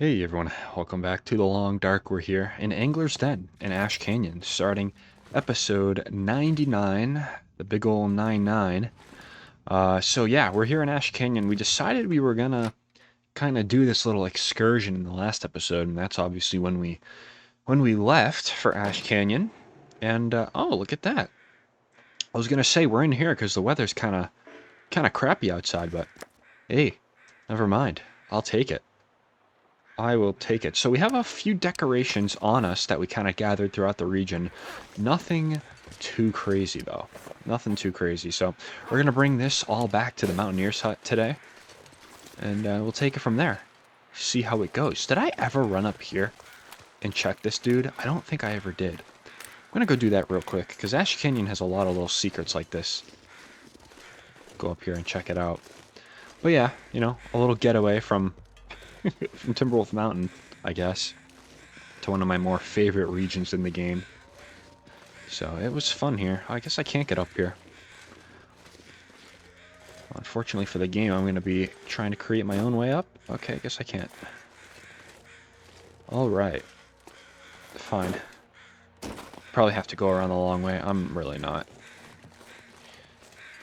Hey everyone, welcome back to The Long Dark. We're here in Angler's Den in Ash Canyon, starting episode 99, the big ol' 99. So yeah, we're here in Ash Canyon. We decided we were gonna kind of do this little excursion in the last episode, and that's obviously when we left for Ash Canyon. And oh, look at that. I was gonna say we're in here because the weather's kind of crappy outside, but hey, never mind. I'll take it. I will take it. So we have a few decorations on us that we kind of gathered throughout the region. Nothing too crazy, though. Nothing too crazy. So we're going to bring this all back to the Mountaineer's hut today. And we'll take it from there. See how it goes. Did I ever run up here and check this dude? I don't think I ever did. I'm going to go do that real quick, because Ash Canyon has a lot of little secrets like this. Go up here and check it out. But yeah, a little getaway from Timberwolf Mountain, I guess, to one of my more favorite regions in the game. So it was fun here. I guess I can't get up here. Unfortunately for the game, I'm going to be trying to create my own way up. Okay, I guess I can't. Alright. Fine. Probably have to go around the long way. I'm really not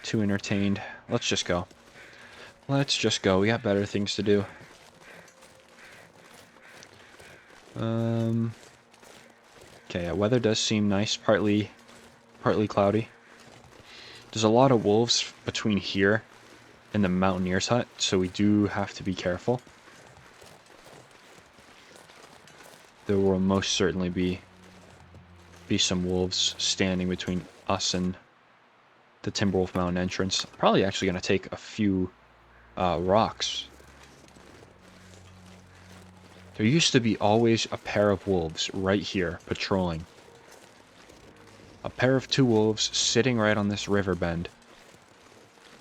too entertained. Let's just go. Let's just go. We got better things to do. Okay, yeah, weather does seem nice, partly cloudy. There's a lot of wolves between here and the Mountaineer's hut, so we do have to be careful. There will most certainly be some wolves standing between us and the Timberwolf Mountain entrance. Probably actually going to take a few rocks. There used to be always a pair of wolves right here patrolling. A pair of two wolves sitting right on this river bend.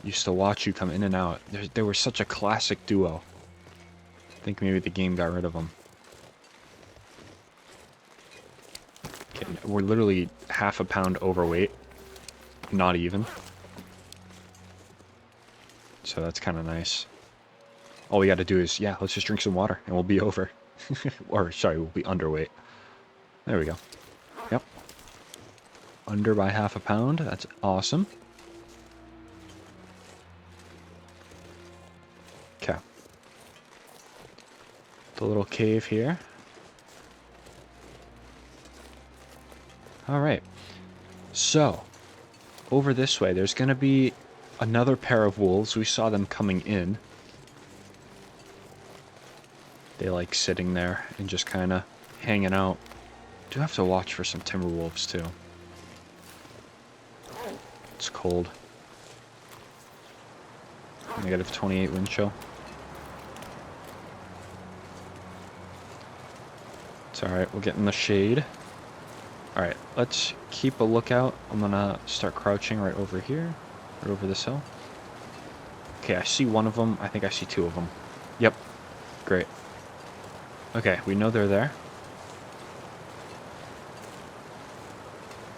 Used to watch you come in and out. They were such a classic duo. I think maybe the game got rid of them. Okay, we're literally half a pound overweight. Not even. So that's kind of nice. All we got to do is, yeah, let's just drink some water and we'll be over. Or, sorry, we'll be underweight. There we go. Yep. Under by half a pound. That's awesome. Okay. The little cave here. Alright. So, over this way, there's going to be another pair of wolves. We saw them coming in. They like sitting there and just kind of hanging out. Do have to watch for some timber wolves too. It's cold. Negative 28 wind chill. It's alright, we'll get in the shade. Alright, let's keep a lookout. I'm gonna start crouching right over here. Right over this hill. Okay, I see one of them. I think I see two of them. Yep. Great. Okay, we know they're there.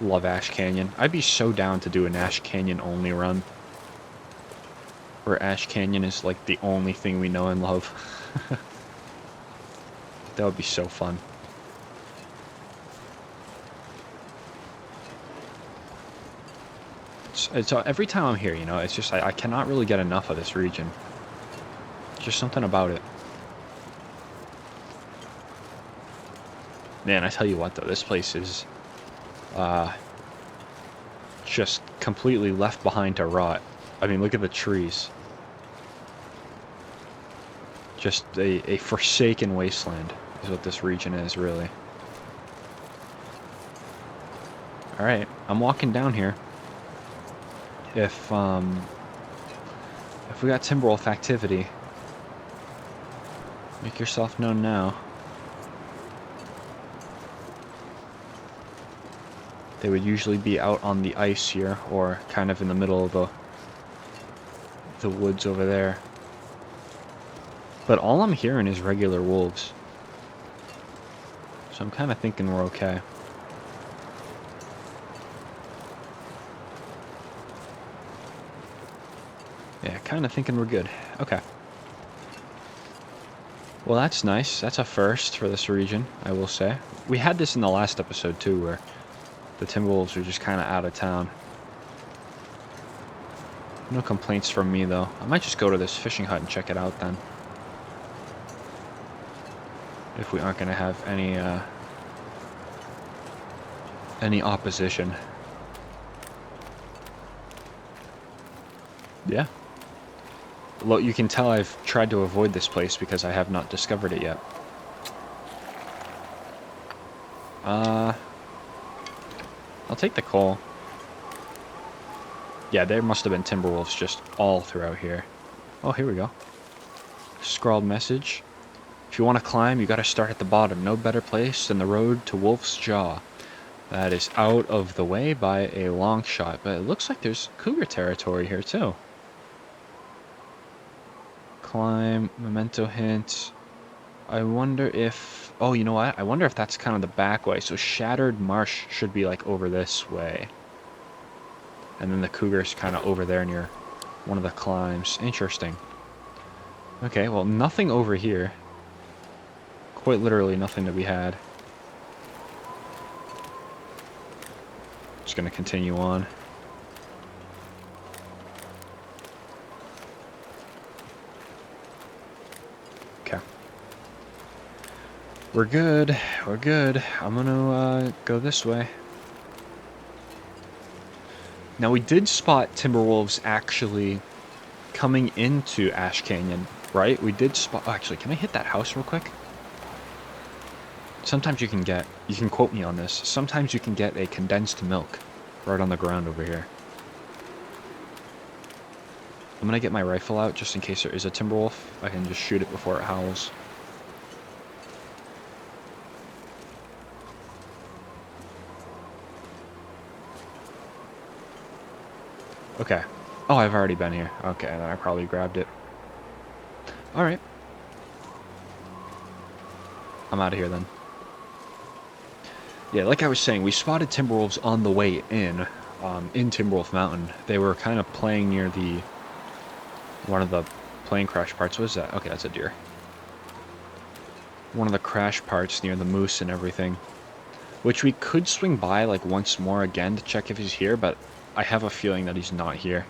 Love Ash Canyon. I'd be so down to do an Ash Canyon only run. Where Ash Canyon is like the only thing we know and love. That would be so fun. It's every time I'm here, it's just I cannot really get enough of this region. Just something about it. Man, I tell you what though, this place is just completely left behind to rot. I mean, look at the trees. Just a forsaken wasteland is what this region is, really. Alright, I'm walking down here. If we got Timberwolf activity, make yourself known now. They would usually be out on the ice here, or kind of in the middle of the woods over there. But all I'm hearing is regular wolves. So I'm kind of thinking we're okay. Yeah, kind of thinking we're good. Okay. Well, that's nice. That's a first for this region, I will say. We had this in the last episode, too, where the Timberwolves are just kind of out of town. No complaints from me, though. I might just go to this fishing hut and check it out, then. If we aren't going to have any opposition. Yeah. Well, you can tell I've tried to avoid this place because I have not discovered it yet. I'll take the coal. Yeah, there must have been Timberwolves just all throughout here. Oh, here we go. Scrawled message. If you want to climb, you gotta start at the bottom. No better place than the road to Wolf's Jaw. That is out of the way by a long shot, but it looks like there's cougar territory here, too. Climb, memento hint. I wonder if... Oh, you know what? I wonder if that's kind of the back way. So Shattered Marsh should be, like, over this way. And then the cougar's kind of over there near one of the climbs. Interesting. Okay, well, nothing over here. Quite literally nothing to be had. Just gonna continue on. Okay. We're good. We're good. I'm gonna go this way. Now, we did spot Timberwolves actually coming into Ash Canyon, right? We did spot... Oh, actually, can I hit that house real quick? Sometimes you can quote me on this, sometimes you can get a condensed milk right on the ground over here. I'm gonna get my rifle out just in case there is a Timberwolf. I can just shoot it before it howls. Okay. Oh, I've already been here. Okay, then I probably grabbed it. Alright. I'm out of here then. Yeah, like I was saying, we spotted Timberwolves on the way in Timberwolf Mountain. They were kind of playing near one of the plane crash parts. What is that? Okay, that's a deer. One of the crash parts near the moose and everything. Which we could swing by, like, once more again to check if he's here, but I have a feeling that he's not here.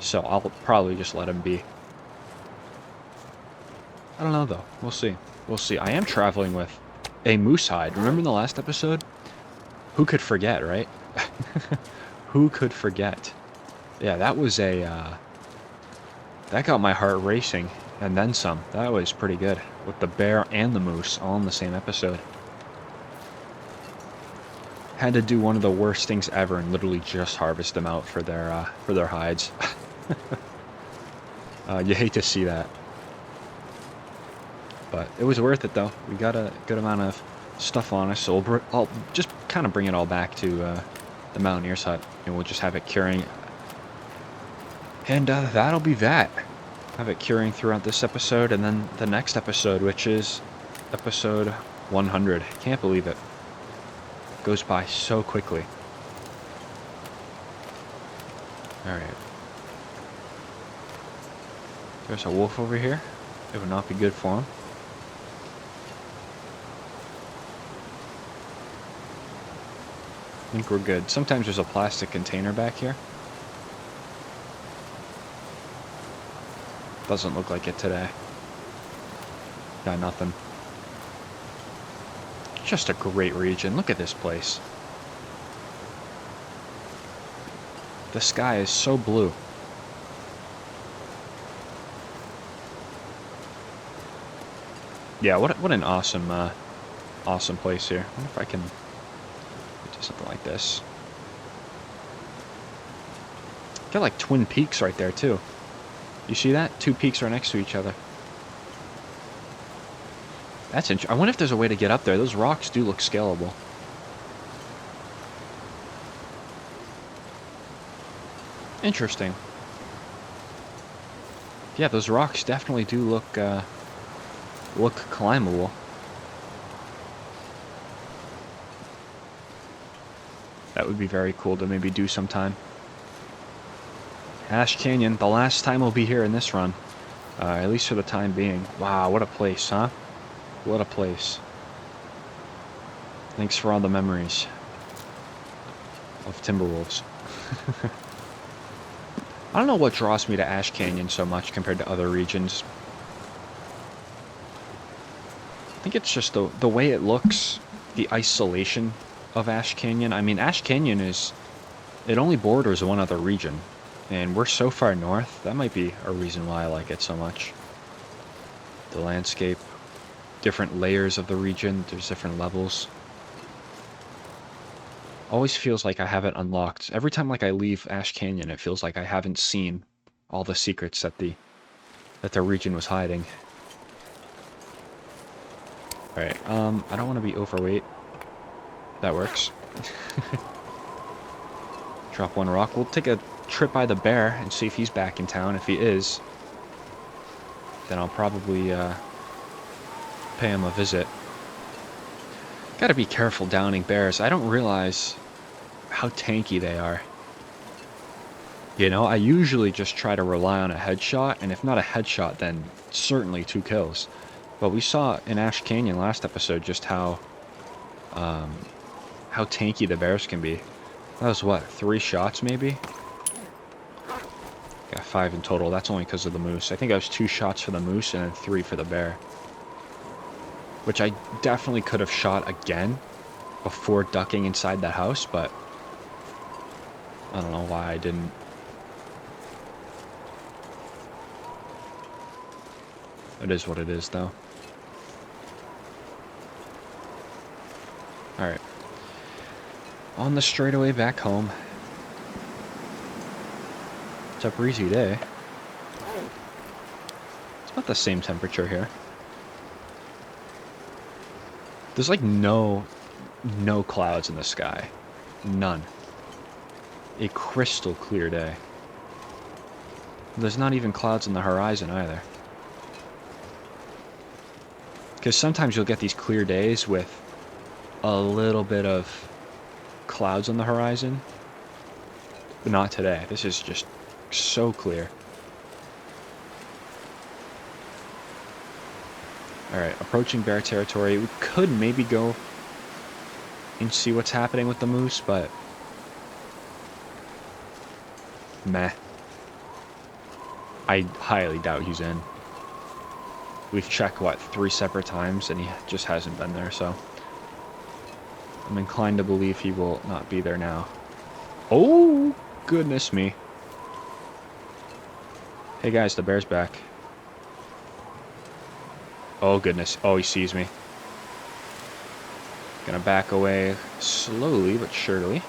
So I'll probably just let him be. I don't know, though. We'll see. We'll see. I am traveling with a moose hide. Remember in the last episode? Who could forget, right? Who could forget? Yeah, that was that got my heart racing, and then some. That was pretty good. With the bear and the moose all in the same episode. Had to do one of the worst things ever and literally just harvest them out for their hides. You hate to see that. But it was worth it, though. We got a good amount of stuff on us, so I'll just kind of bring it all back to the Mountaineer's hut, and we'll just have it curing. And that'll be that. Have it curing throughout this episode, and then the next episode, which is episode 100. Can't believe it. Goes by so quickly. Alright. There's a wolf over here. It would not be good for him. I think we're good. Sometimes there's a plastic container back here. Doesn't look like it today. Got nothing. Just a great region. Look at this place. The sky is so blue. Yeah, what an awesome awesome place here. I wonder if I can do something like this. Got like twin peaks right there too. You see that? Two peaks right next to each other. That's interesting. I wonder if there's a way to get up there. Those rocks do look scalable. Interesting. Yeah, those rocks definitely do look climbable. That would be very cool to maybe do sometime. Ash Canyon, the last time we'll be here in this run. At least for the time being. Wow, what a place, huh? What a place. Thanks for all the memories of Timberwolves. I don't know what draws me to Ash Canyon so much compared to other regions. I think it's just the way it looks, the isolation of Ash Canyon. I mean, Ash Canyon it only borders one other region, and we're so far north, that might be a reason why I like it so much. The landscape, different layers of the region, there's different levels. Always feels like I haven't unlocked. Every time like I leave Ash Canyon, it feels like I haven't seen all the secrets that the region was hiding. Alright, I don't want to be overweight. That works. Drop one rock. We'll take a trip by the bear and see if he's back in town. If he is, then I'll probably pay him a visit. Gotta be careful downing bears. I don't realize how tanky they are. You know, I usually just try to rely on a headshot, and if not a headshot, then certainly 2 kills. But we saw in Ash Canyon last episode just how tanky the bears can be. That was what, 3 shots maybe? Got 5 in total. That's only because of the moose. I think I was 2 shots for the moose and then 3 for the bear. Which I definitely could have shot again before ducking inside that house, but I don't know why I didn't. It is what it is, though. Alright. On the straightaway back home. It's a breezy day. It's about the same temperature here. There's like no clouds in the sky. None. A crystal clear day. There's not even clouds on the horizon either. Because sometimes you'll get these clear days with a little bit of clouds on the horizon. But not today. This is just so clear. Alright, approaching bear territory. We could maybe go and see what's happening with the moose, but meh. I highly doubt he's in. We've checked, what, 3 separate times, and he just hasn't been there, so I'm inclined to believe he will not be there now. Oh, goodness me. Hey guys, the bear's back. Oh goodness, oh, he sees me. Gonna back away slowly but surely.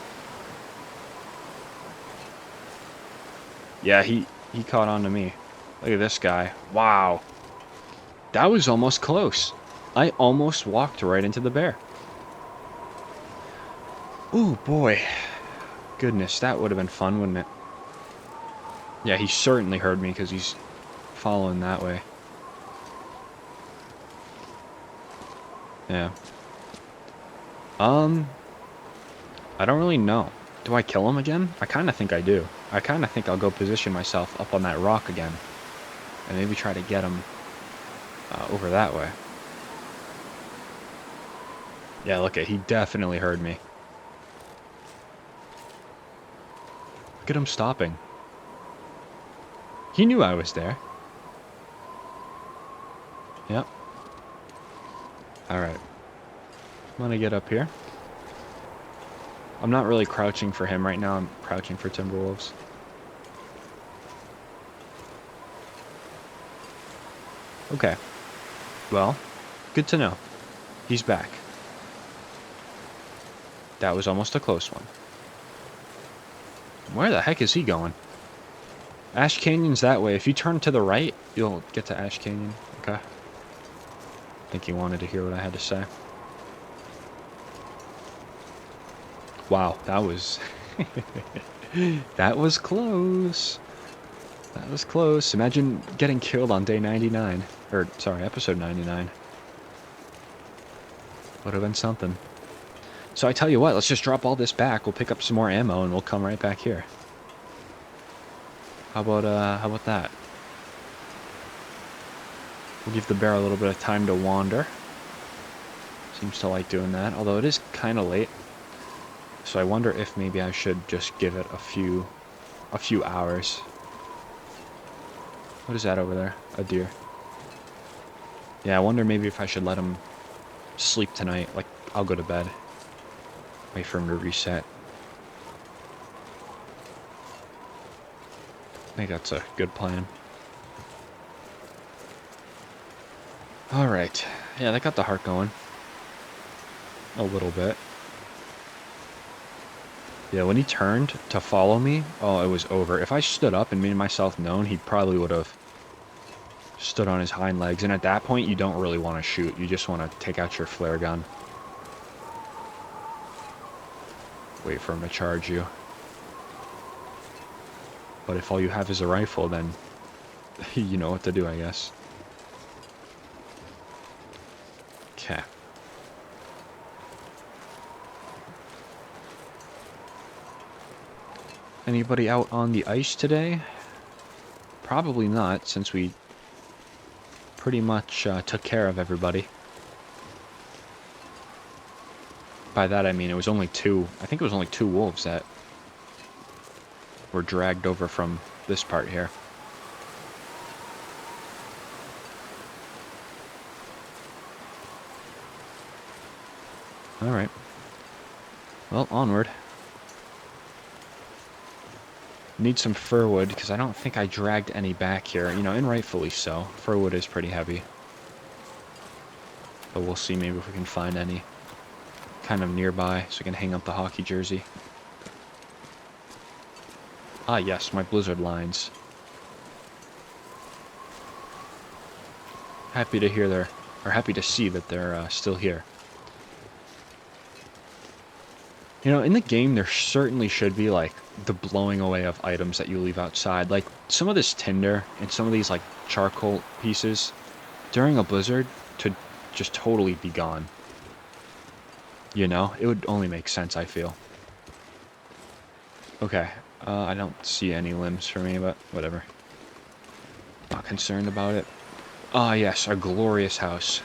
Yeah, he caught on to me. Look at this guy. Wow. That was almost close. I almost walked right into the bear. Ooh, boy. Goodness, that would have been fun, wouldn't it? Yeah, he certainly heard me because he's following that way. Yeah. I don't really know. Do I kill him again? I kind of think I do. I kind of think I'll go position myself up on that rock again. And maybe try to get him over that way. Yeah, look at, he definitely heard me. Look at him stopping. He knew I was there. Yep. Alright. I'm gonna get up here. I'm not really crouching for him right now. I'm crouching for Timberwolves. Okay. Well, good to know. He's back. That was almost a close one. Where the heck is he going? Ash Canyon's that way. If you turn to the right, you'll get to Ash Canyon. Okay. I think he wanted to hear what I had to say. Wow, that was... that was close. That was close. Imagine getting killed on day 99. Or, sorry, episode 99. Would have been something. So I tell you what, let's just drop all this back. We'll pick up some more ammo and we'll come right back here. How about that? We'll give the bear a little bit of time to wander. Seems to like doing that, although it is kind of late. So I wonder if maybe I should just give it a few hours. What is that over there? A deer. Yeah, I wonder maybe if I should let him sleep tonight. Like, I'll go to bed. Wait for him to reset. I think that's a good plan. Alright. Yeah, that got the heart going. A little bit. Yeah, when he turned to follow me, oh, it was over. If I stood up and made myself known, he probably would have stood on his hind legs. And at that point, you don't really want to shoot. You just want to take out your flare gun. Wait for him to charge you. But if all you have is a rifle, then you know what to do, I guess. Okay. Anybody out on the ice today? Probably not, since we pretty much took care of everybody. By that I mean it was only two. I think it was only 2 wolves that were dragged over from this part here. Alright. Well, onward. Need some fir wood, because I don't think I dragged any back here. You know, and rightfully so. Fir wood is pretty heavy. But we'll see maybe if we can find any kind of nearby, so we can hang up the hockey jersey. Ah, yes, my blizzard lines. Happy to hear they're, or happy to see that they're still here. You know, in the game, there certainly should be, like, the blowing away of items that you leave outside. Like, some of this tinder and some of these, like, charcoal pieces, during a blizzard, to just totally be gone. You know? It would only make sense, I feel. Okay. I don't see any limbs for me, but whatever. Not concerned about it. Ah, yes, our glorious house.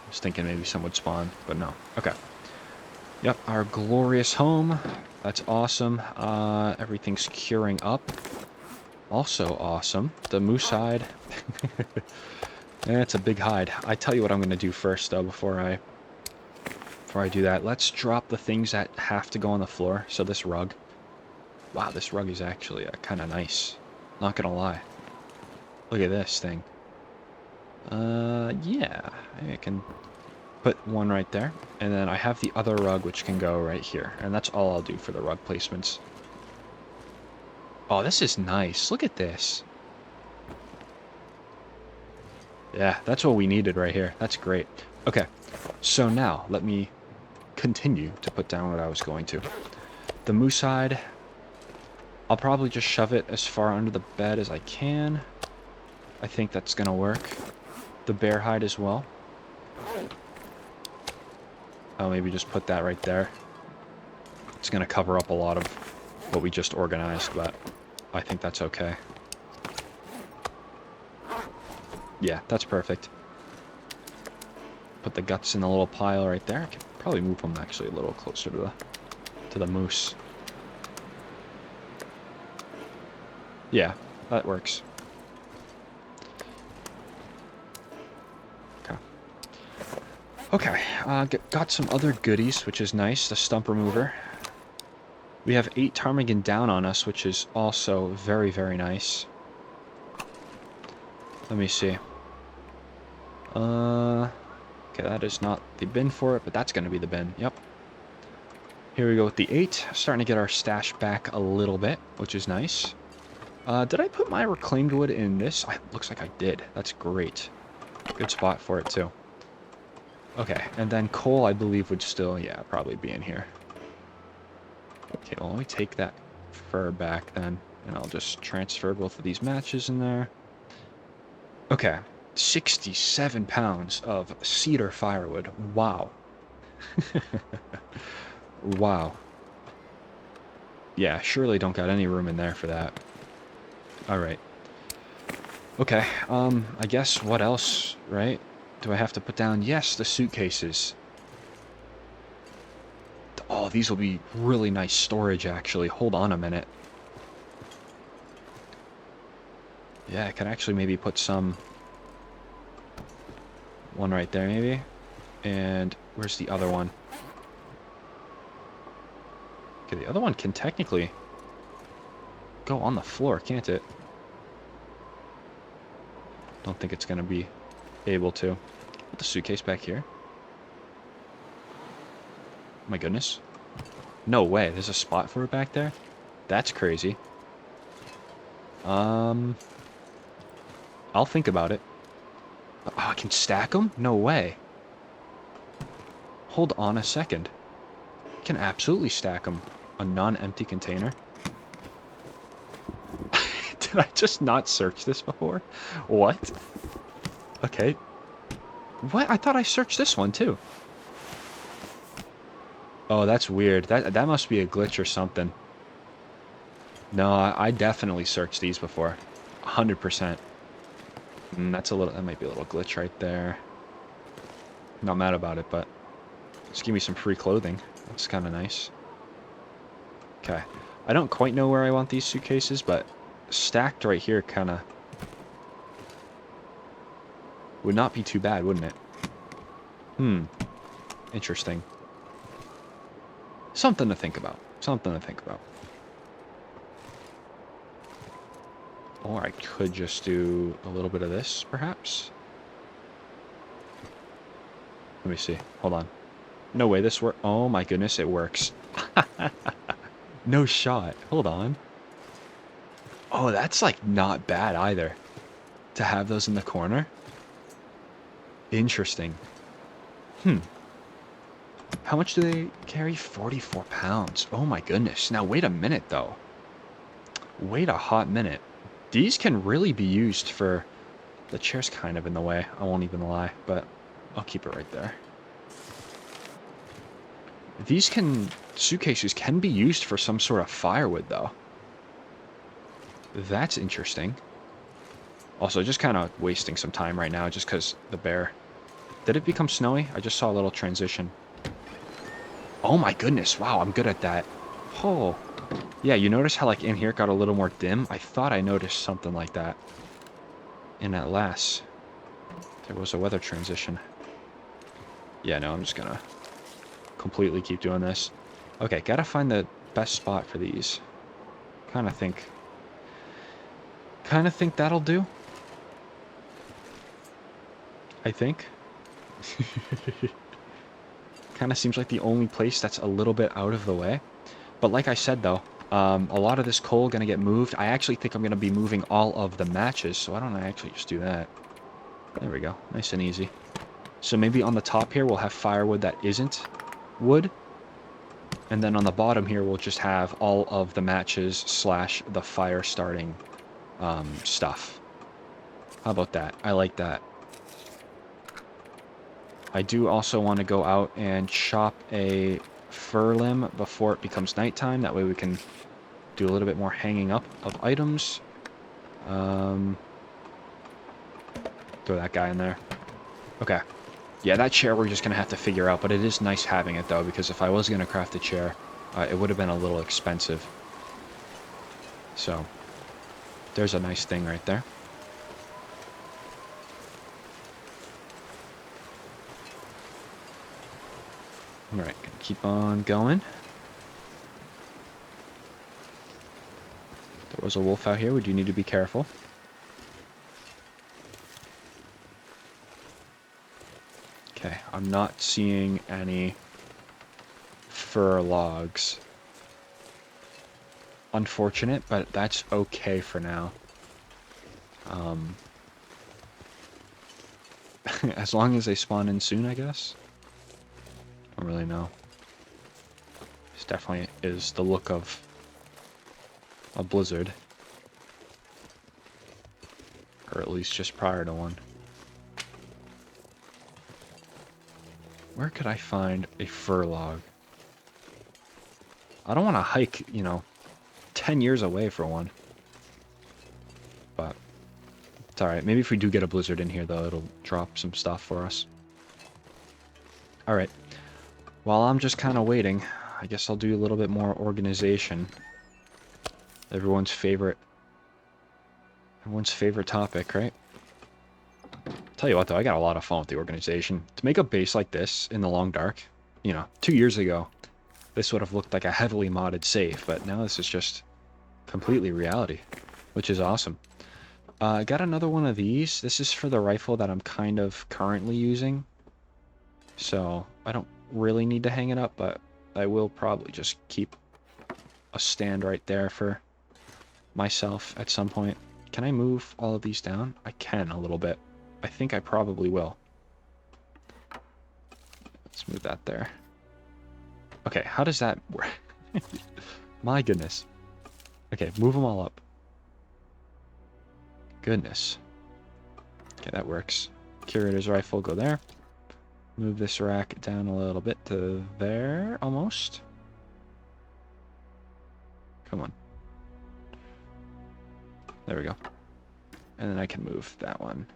I was thinking maybe some would spawn, but no. Okay. Yep, our glorious home. That's awesome. Everything's curing up. Also awesome. The moose hide. It's a big hide. I tell you what I'm going to do first, though, before I do that. Let's drop the things that have to go on the floor. So this rug. Wow, this rug is actually kind of nice. Not going to lie. Look at this thing. Yeah. I can put one right there. And then I have the other rug, which can go right here. And that's all I'll do for the rug placements. Oh, this is nice. Look at this. Yeah, that's what we needed right here. That's great. Okay, so now let me continue to put down what I was going to. The moose hide, I'll probably just shove it as far under the bed as I can. I think that's going to work. The bear hide as well. I'll maybe just put that right there. It's going to cover up a lot of what we just organized, but I think that's okay. Yeah, that's perfect. Put the guts in a little pile right there. I could probably move them actually a little closer to the moose. Yeah, that works. Okay. Okay, got some other goodies, which is nice. The stump remover. We have 8 ptarmigan down on us, which is also very, very nice. Let me see. Okay, that is not the bin for it, but that's going to be the bin. Yep. Here we go with the 8. Starting to get our stash back a little bit, which is nice. Did I put my reclaimed wood in this? Looks like I did. That's great. Good spot for it, too. Okay, and then coal, I believe, would still, yeah, probably be in here. Okay, well, let me take that fur back then, and I'll just transfer both of these matches in there. Okay, 67 pounds of cedar firewood. Wow. Wow. Yeah, surely don't got any room in there for that. Alright. Okay, I guess what else, right? do I have to put down? Yes, the suitcases. Oh, these will be really nice storage, actually. Hold on a minute. Yeah, I could actually maybe put some... One right there, maybe. And where's the other one? Okay, the other one can technically go on the floor, can't it? Don't think it's going to be able to. Put the suitcase back here. My goodness. No way, there's a spot for it back there? That's crazy. I'll think about it. Oh, I can stack them? No way. Hold on a second. I can absolutely stack them. A non-empty container. Did I just not search this before? What? Okay. What? I thought I searched this one too. Oh, that's weird. That must be a glitch or something. No, I definitely searched these before. 100%. That might be a little glitch right there. Not mad about it, but just give me some free clothing. That's kind of nice. Okay. I don't quite know where I want these suitcases, but stacked right here kind of would not be too bad, wouldn't it? Interesting. Something to think about. Something to think about. Or I could just do a little bit of this, perhaps. Let me see. Hold on. No way this works. Oh my goodness, it works. No shot. Hold on. Oh, that's like not bad either. To have those in the corner. Interesting. How much do they carry? 44 pounds. Oh my goodness. Now wait a minute though. Wait a hot minute. These can really be used for... The chair's kind of in the way. I won't even lie, but I'll keep it right there. These suitcases can be used for some sort of firewood though. That's interesting. Also, just kind of wasting some time right now just because the bear... Did it become snowy? I just saw a little transition. Oh my goodness, wow, I'm good at that. Oh, yeah, you notice how like in here it got a little more dim? I thought I noticed something like that. And at last, there was a weather transition. Yeah, no, I'm just gonna completely keep doing this. Okay, gotta find the best spot for these. Kind of think that'll do. I think. Kind of seems like the only place that's a little bit out of the way. But like I said, though, a lot of this coal going to get moved. I actually think I'm going to be moving all of the matches, so why don't I actually just do that? There we go. Nice and easy. So maybe on the top here, we'll have firewood that isn't wood. And then on the bottom here, we'll just have all of the matches / the fire starting stuff. How about that? I like that. I do also want to go out and chop a fir limb before it becomes nighttime. That way we can do a little bit more hanging up of items. Throw that guy in there. Okay. Yeah, that chair we're just going to have to figure out, but it is nice having it, though, because if I was going to craft a chair, it would have been a little expensive. So, there's a nice thing right there. Alright, gonna keep on going. There was a wolf out here, we do need to be careful. Okay, I'm not seeing any fir logs. Unfortunate, but that's okay for now. As long as they spawn in soon, I guess. Don't really know. This definitely is the look of a blizzard. Or at least just prior to one. Where could I find a fir log? I don't want to hike, 10 years away for one. But It's alright. Maybe if we do get a blizzard in here, though, it'll drop some stuff for us. Alright. While I'm just kind of waiting, I guess I'll do a little bit more organization. Everyone's favorite topic, right? Tell you what, though, I got a lot of fun with the organization. To make a base like this in the Long Dark, you know, 2 years ago, this would have looked like a heavily modded save, but now this is just completely reality, which is awesome. I got another one of these. This is for the rifle that I'm kind of currently using, so I don't really need to hang it up, but I will probably just keep a stand right there for myself at some point. Can I move all of these down? I can a little bit. I think I probably will. Let's move that there. Okay, how does that work? My goodness. Okay, move them all up. Goodness. Okay, that works. Curator's rifle, go there. Move this rack down a little bit to there, almost. Come on. There we go. And then I can move that one.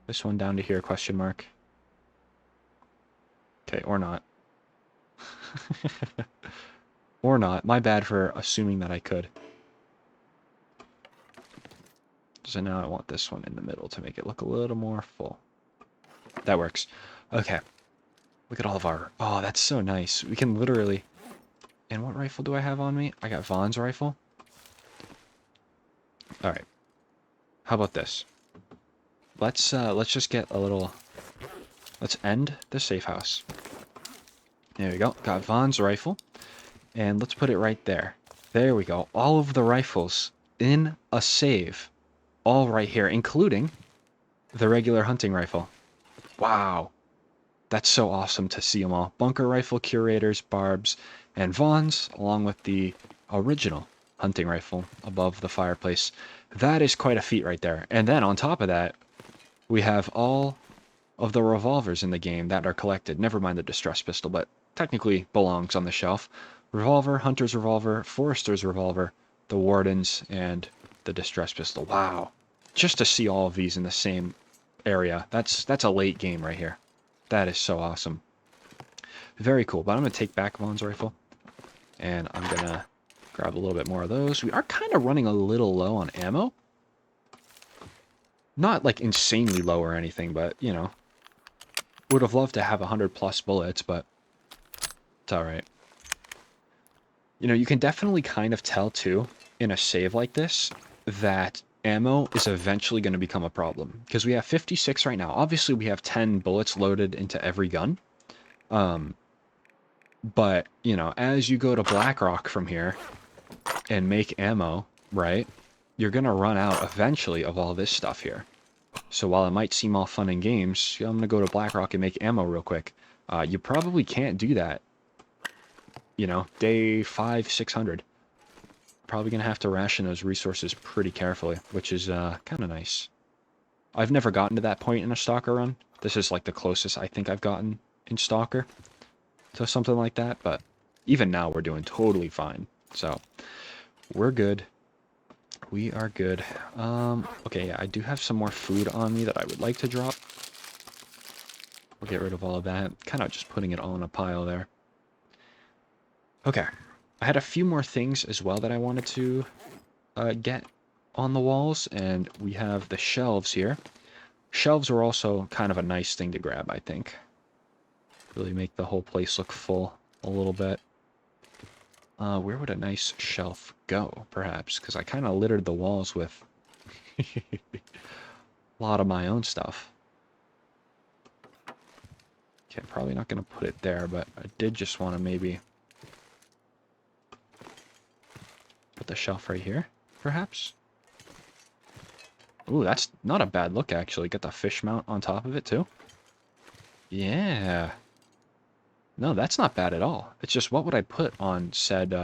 This one down to here, question mark. Okay, or not. Or not. My bad for assuming that I could. So now I want this one in the middle to make it look a little more full. That works. Okay. Look at all of our... Oh, that's so nice. We can literally... And what rifle do I have on me? I got Vaughn's rifle. Alright. How about this? Let's just get a little... Let's end the safe house. There we go. Got Vaughn's rifle. And let's put it right there. There we go. All of the rifles in a save. All right here, including the regular hunting rifle. Wow. That's so awesome to see them all. Bunker rifle, curators, barbs, and Vaughn's, along with the original hunting rifle above the fireplace. That is quite a feat right there. And then on top of that, we have all of the revolvers in the game that are collected. Never mind the distress pistol, but technically belongs on the shelf. Revolver, hunter's revolver, forester's revolver, the warden's, and the distress pistol. Wow. Just to see all of these in the same area. That's a late game right here. That is so awesome. Very cool. But I'm going to take back Vaughn's rifle. And I'm going to grab a little bit more of those. We are kind of running a little low on ammo. Not like insanely low or anything, but, you know. Would have loved to have 100 plus bullets, but it's alright. You know, you can definitely kind of tell, too, in a save like this, that ammo is eventually going to become a problem. Because we have 56 right now. Obviously, we have 10 bullets loaded into every gun. But, you know, as you go to Blackrock from here and make ammo, right, you're going to run out eventually of all this stuff here. So while it might seem all fun and games, I'm going to go to Blackrock and make ammo real quick. You probably can't do that. You know, day 5, 600. Probably going to have to ration those resources pretty carefully, which is kind of nice. I've never gotten to that point in a Stalker run. This is like the closest I think I've gotten in Stalker to something like that, but even now we're doing totally fine. So, we're good. We are good. Okay, yeah, I do have some more food on me that I would like to drop. We'll get rid of all of that. Kind of just putting it all in a pile there. Okay. I had a few more things as well that I wanted to get on the walls, and we have the shelves here. Shelves are also kind of a nice thing to grab, I think. Really make the whole place look full a little bit. Where would a nice shelf go, perhaps? Because I kind of littered the walls with a lot of my own stuff. Okay, I'm probably not going to put it there, but I did just want to maybe put the shelf right here, perhaps? Ooh, that's not a bad look, actually. Get the fish mount on top of it, too. Yeah. No, that's not bad at all. It's just, what would I put on said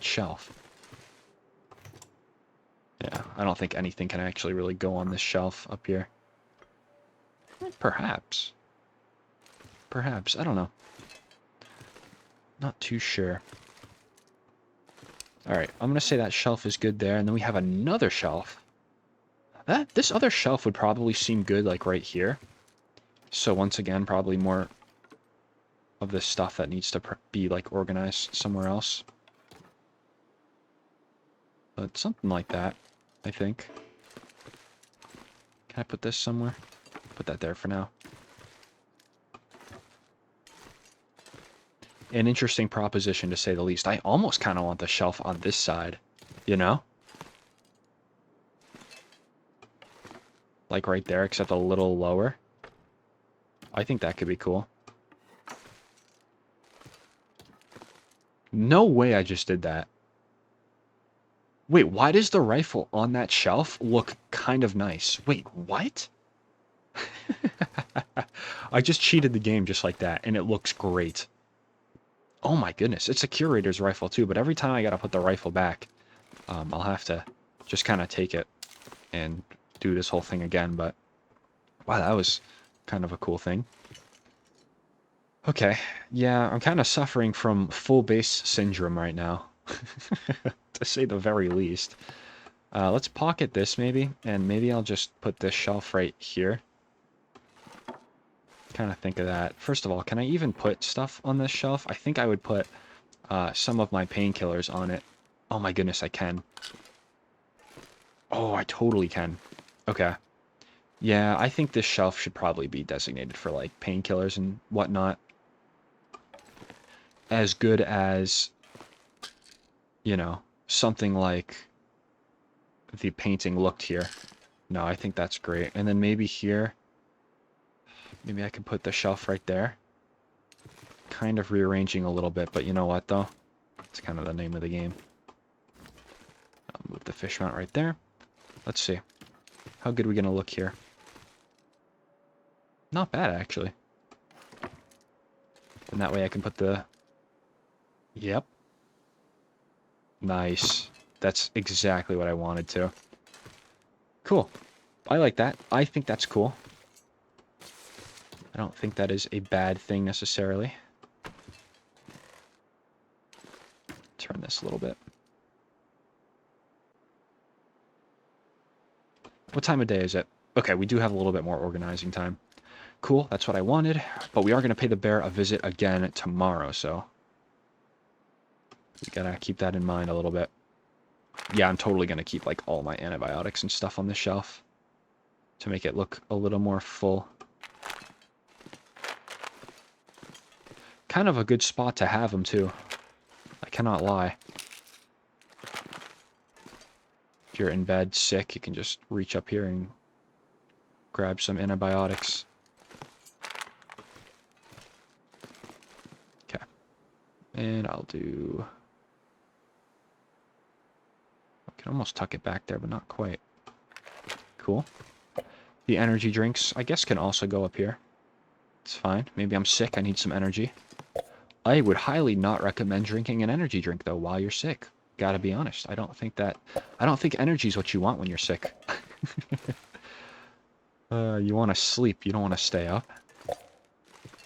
shelf? Yeah, I don't think anything can actually really go on this shelf up here. Perhaps. Perhaps. I don't know. Not too sure. All right, I'm going to say that shelf is good there. And then we have another shelf. This other shelf would probably seem good, like, right here. So once again, probably more of this stuff that needs to be, like, organized somewhere else. But something like that, I think. Can I put this somewhere? Put that there for now. An interesting proposition, to say the least. I almost kind of want the shelf on this side, you know? Like right there, except a little lower. I think that could be cool. No way I just did that. Wait, why does the rifle on that shelf look kind of nice? Wait, what? I just cheated the game just like that, and it looks great. Oh my goodness, it's a curator's rifle too, but every time I gotta put the rifle back, I'll have to just kind of take it and do this whole thing again, but wow, that was kind of a cool thing. Okay, yeah, I'm kind of suffering from full base syndrome right now, to say the very least. Let's pocket this maybe, and maybe I'll just put this shelf right here. Kind of think of that. First of all, can I even put stuff on this shelf? I think I would put some of my painkillers on it. Oh my goodness, I can. Oh, I totally can. Okay. Yeah, I think this shelf should probably be designated for, like, painkillers and whatnot. As good as, you know, something like the painting looked here. No, I think that's great. And then maybe here, maybe I could put the shelf right there. Kind of rearranging a little bit, but you know what, though? It's kind of the name of the game. I'll move the fish mount right there. Let's see. How good are we going to look here? Not bad, actually. And that way I can put the... Yep. Nice. That's exactly what I wanted to. Cool. I like that. I think that's cool. I don't think that is a bad thing necessarily. Turn this a little bit. What time of day is it? Okay, we do have a little bit more organizing time. Cool, that's what I wanted. But we are going to pay the bear a visit again tomorrow, so... we gotta keep that in mind a little bit. Yeah, I'm totally going to keep, like, all my antibiotics and stuff on the shelf to make it look a little more full. Kind of a good spot to have them, too. I cannot lie. If you're in bed, sick, you can just reach up here and grab some antibiotics. Okay. And I'll do... I can almost tuck it back there, but not quite. Cool. The energy drinks, I guess, can also go up here. It's fine. Maybe I'm sick, I need some energy. I would highly not recommend drinking an energy drink, though, while you're sick. Gotta be honest. I don't think energy is what you want when you're sick. You want to sleep. You don't want to stay up.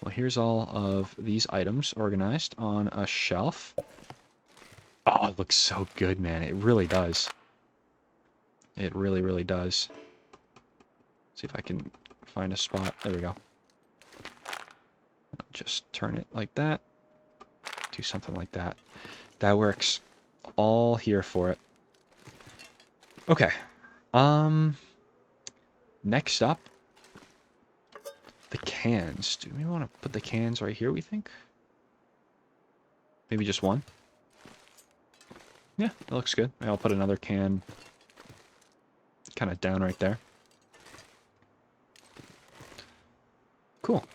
Well, here's all of these items organized on a shelf. Oh, it looks so good, man. It really does. It really, really does. See if I can find a spot. There we go. Just turn it like that. Do something like that. That works. All here for it. Okay. Next up, the cans. Do we want to put the cans right here, we think? Maybe just one? Yeah, that looks good. I'll put another can kind of down right there. Cool.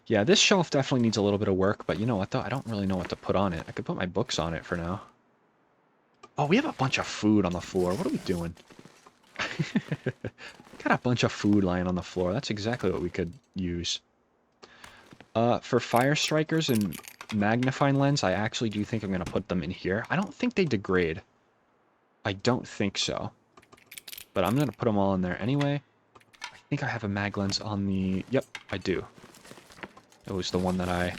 Yeah, this shelf definitely needs a little bit of work, but you know what, though? I don't really know what to put on it. I could put my books on it for now. Oh, we have a bunch of food on the floor. What are we doing? Got a bunch of food lying on the floor. That's exactly what we could use. For fire strikers and magnifying lens, I actually do think I'm going to put them in here. I don't think they degrade. I don't think so. But I'm going to put them all in there anyway. I think I have a mag lens on the... Yep, I do. It was the one that I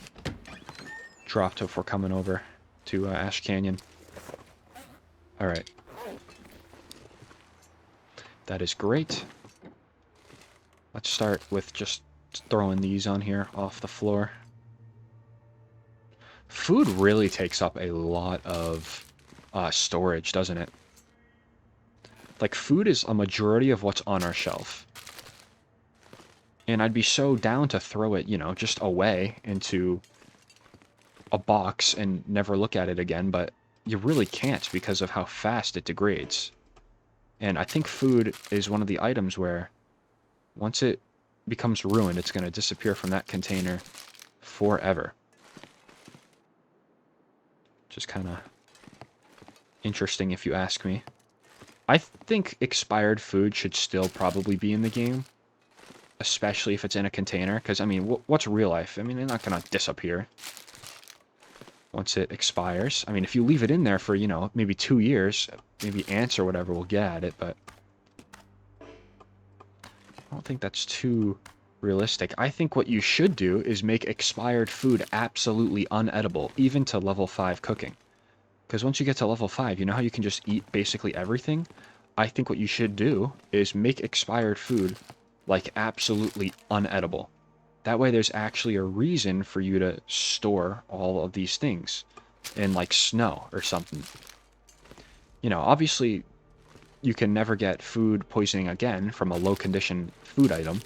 dropped before coming over to Ash Canyon. All right. That is great. Let's start with just throwing these on here off the floor. Food really takes up a lot of storage, doesn't it? Like, food is a majority of what's on our shelf. And I'd be so down to throw it, you know, just away into a box and never look at it again, but you really can't because of how fast it degrades. And I think food is one of the items where once it becomes ruined, it's going to disappear from that container forever. Just kind of interesting if you ask me. I think expired food should still probably be in the game, especially if it's in a container, because, I mean, what's real life? I mean, they're not going to disappear once it expires. I mean, if you leave it in there for, you know, maybe 2 years, maybe ants or whatever will get at it, but I don't think that's too realistic. I think what you should do is make expired food absolutely unedible, even to level 5 cooking. Because once you get to level 5, you know how you can just eat basically everything? I think what you should do is make expired food, like, absolutely unedible. That way there's actually a reason for you to store all of these things in, like, snow or something. You know, obviously, you can never get food poisoning again from a low-condition food item.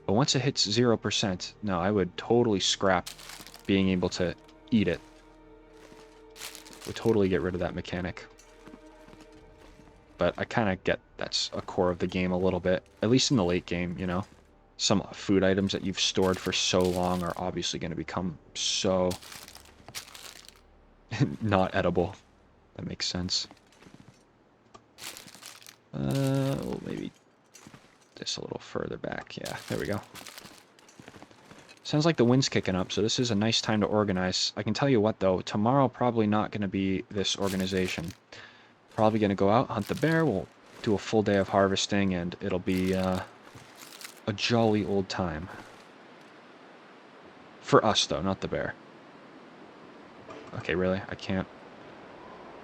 But once it hits 0%, no, I would totally scrap being able to eat it. Would totally get rid of that mechanic. But I kind of get that's a core of the game a little bit. At least in the late game, you know. Some food items that you've stored for so long are obviously going to become so not edible. That makes sense. Well, maybe this a little further back. Yeah, there we go. Sounds like the wind's kicking up, so this is a nice time to organize. I can tell you what, though, tomorrow probably not going to be this organization. Probably going to go out, hunt the bear, we'll do a full day of harvesting, and it'll be a jolly old time. For us, though, not the bear. Okay, really? I can't?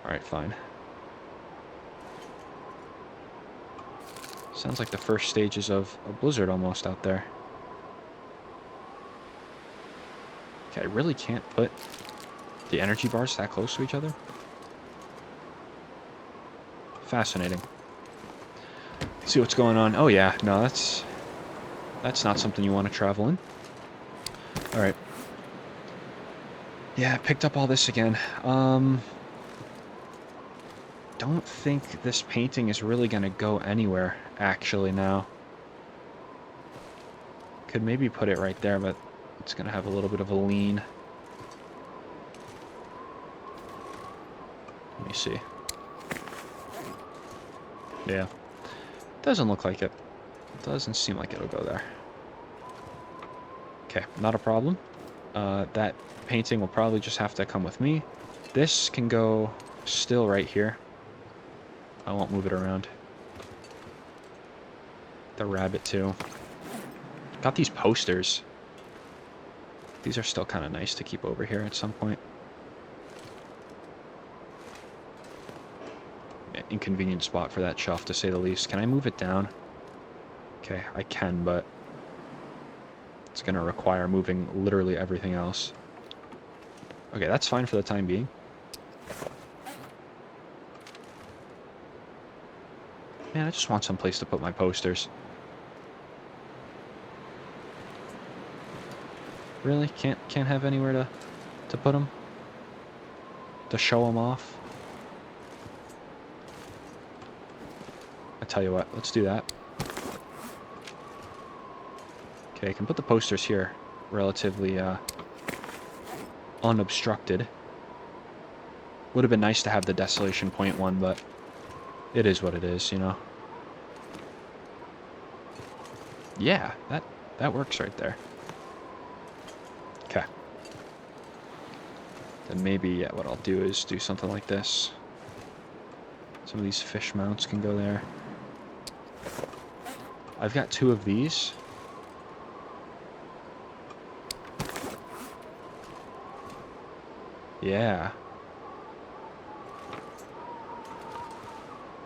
Alright, fine. Sounds like the first stages of a blizzard almost out there. Okay, I really can't put the energy bars that close to each other. Fascinating. Let's see what's going on. Oh yeah, no, that's not something you want to travel in. Alright. Yeah, picked up all this again. Don't think this painting is really gonna go anywhere, actually, now. Could maybe put it right there, but it's gonna have a little bit of a lean. Let me see. Yeah. Doesn't look like it. Doesn't seem like it'll go there. Okay, not a problem. That painting will probably just have to come with me. This can go still right here. I won't move it around. The rabbit, too. Got these posters. These are still kind of nice to keep over here at some point. Yeah, inconvenient spot for that shelf, to say the least. Can I move it down? Okay, I can, but it's going to require moving literally everything else. Okay, that's fine for the time being. Man, I just want some place to put my posters. Really? Can't have anywhere to put them? To show them off? I tell you what, let's do that. Okay, I can put the posters here relatively unobstructed. Would have been nice to have the Desolation Point one, but it is what it is, you know. Yeah, that works right there. Okay. Then maybe, yeah, what I'll do is do something like this. Some of these fish mounts can go there. I've got 2 of these. Yeah.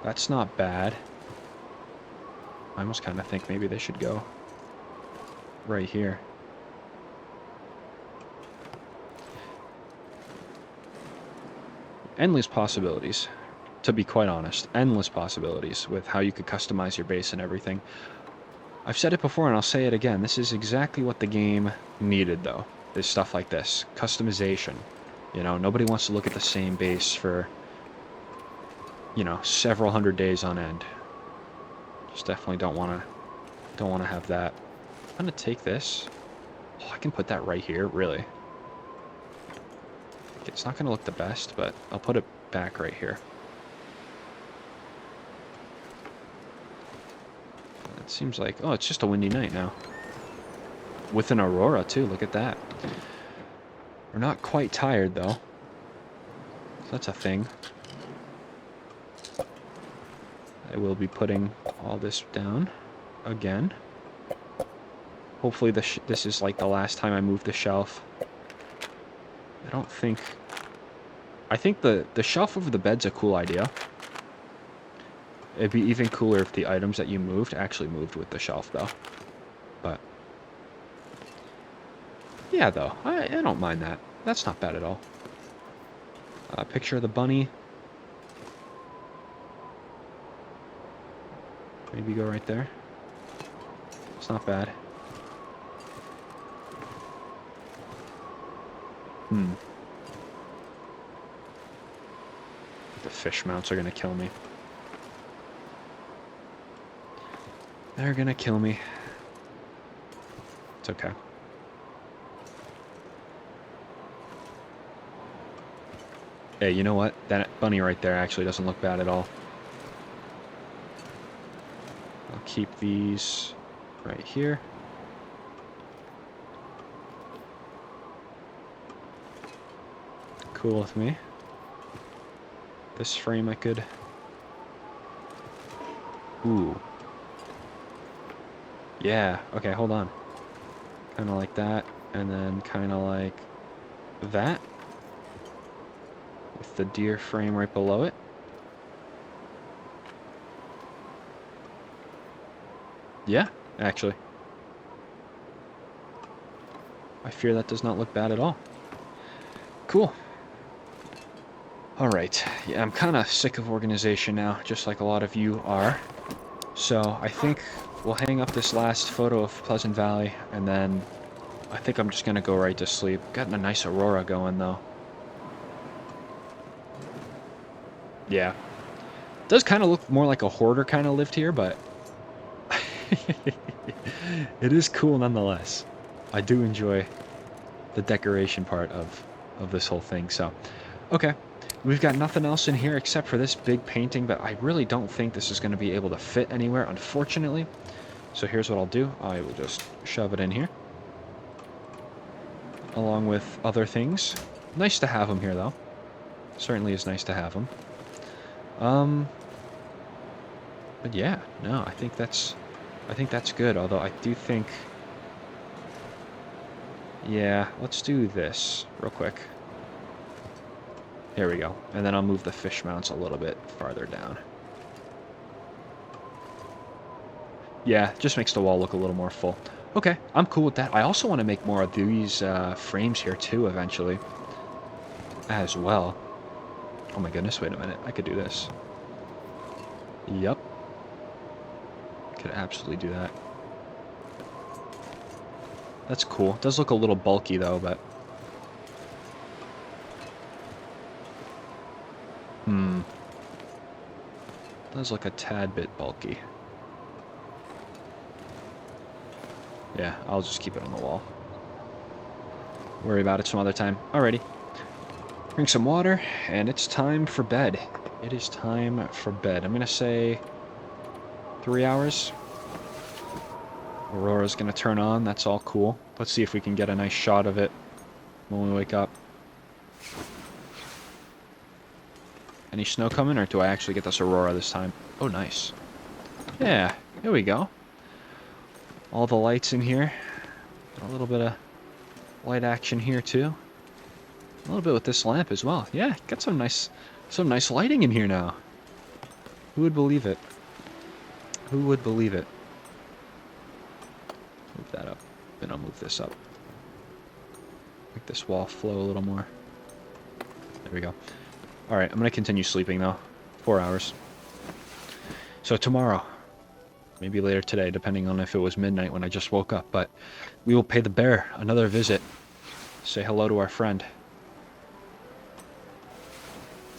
That's not bad. I almost kind of think maybe they should go right here. Endless possibilities, to be quite honest. Endless possibilities with how you could customize your base and everything. I've said it before and I'll say it again. This is exactly what the game needed, though. Is stuff like this. Customization. You know, nobody wants to look at the same base for, you know, several hundred days on end. Just definitely don't want to have that. I'm going to take this. Oh, I can put that right here, really. It's not going to look the best, but I'll put it back right here. It seems like, oh, it's just a windy night now. With an aurora, too. Look at that. We're not quite tired, though. So that's a thing. I will be putting all this down again. Hopefully this is like the last time I move the shelf. I don't think... I think the shelf over the bed's a cool idea. It'd be even cooler if the items that you moved actually moved with the shelf, though. But... yeah, though. I don't mind that. That's not bad at all. Picture of the bunny. Maybe go right there. It's not bad. The fish mounts are gonna kill me. They're gonna kill me. It's okay. Hey, you know what? That bunny right there actually doesn't look bad at all. I'll keep these right here. Cool with me. This frame I could... ooh. Yeah, okay, hold on. Kind of like that, and then kind of like that. With the deer frame right below it. Yeah, actually. I fear that does not look bad at all. Cool. Alright, yeah, I'm kind of sick of organization now, just like a lot of you are. So, I think we'll hang up this last photo of Pleasant Valley, and then I think I'm just going to go right to sleep. Getting a nice aurora going, though. Yeah. Does kind of look more like a hoarder kind of lived here, but it is cool nonetheless. I do enjoy the decoration part of this whole thing, so... okay. We've got nothing else in here except for this big painting, but I really don't think this is going to be able to fit anywhere, unfortunately. So here's what I'll do. I will just shove it in here. Along with other things. Nice to have them here, though. Certainly is nice to have them. But yeah, no, I think that's good, although I do think... yeah, let's do this real quick. There we go. And then I'll move the fish mounts a little bit farther down. Yeah, just makes the wall look a little more full. Okay, I'm cool with that. I also want to make more of these frames here too, eventually. As well. Oh my goodness, wait a minute. I could do this. Yep. Could absolutely do that. That's cool. It does look a little bulky though, but... does look a tad bit bulky. Yeah, I'll just keep it on the wall. Worry about it some other time. Alrighty. Drink some water, and it's time for bed. It is time for bed. I'm gonna say 3 hours. Aurora's gonna turn on. That's all cool. Let's see if we can get a nice shot of it when we wake up. Any snow coming, or do I actually get this aurora this time? Oh, nice. Yeah, here we go. All the lights in here. A little bit of light action here, too. A little bit with this lamp as well. Yeah, got some nice lighting in here now. Who would believe it? Who would believe it? Move that up. Then I'll move this up. Make this wall flow a little more. There we go. Alright, I'm going to continue sleeping, though. 4 hours. So tomorrow, maybe later today, depending on if it was midnight when I just woke up, but we will pay the bear another visit. Say hello to our friend.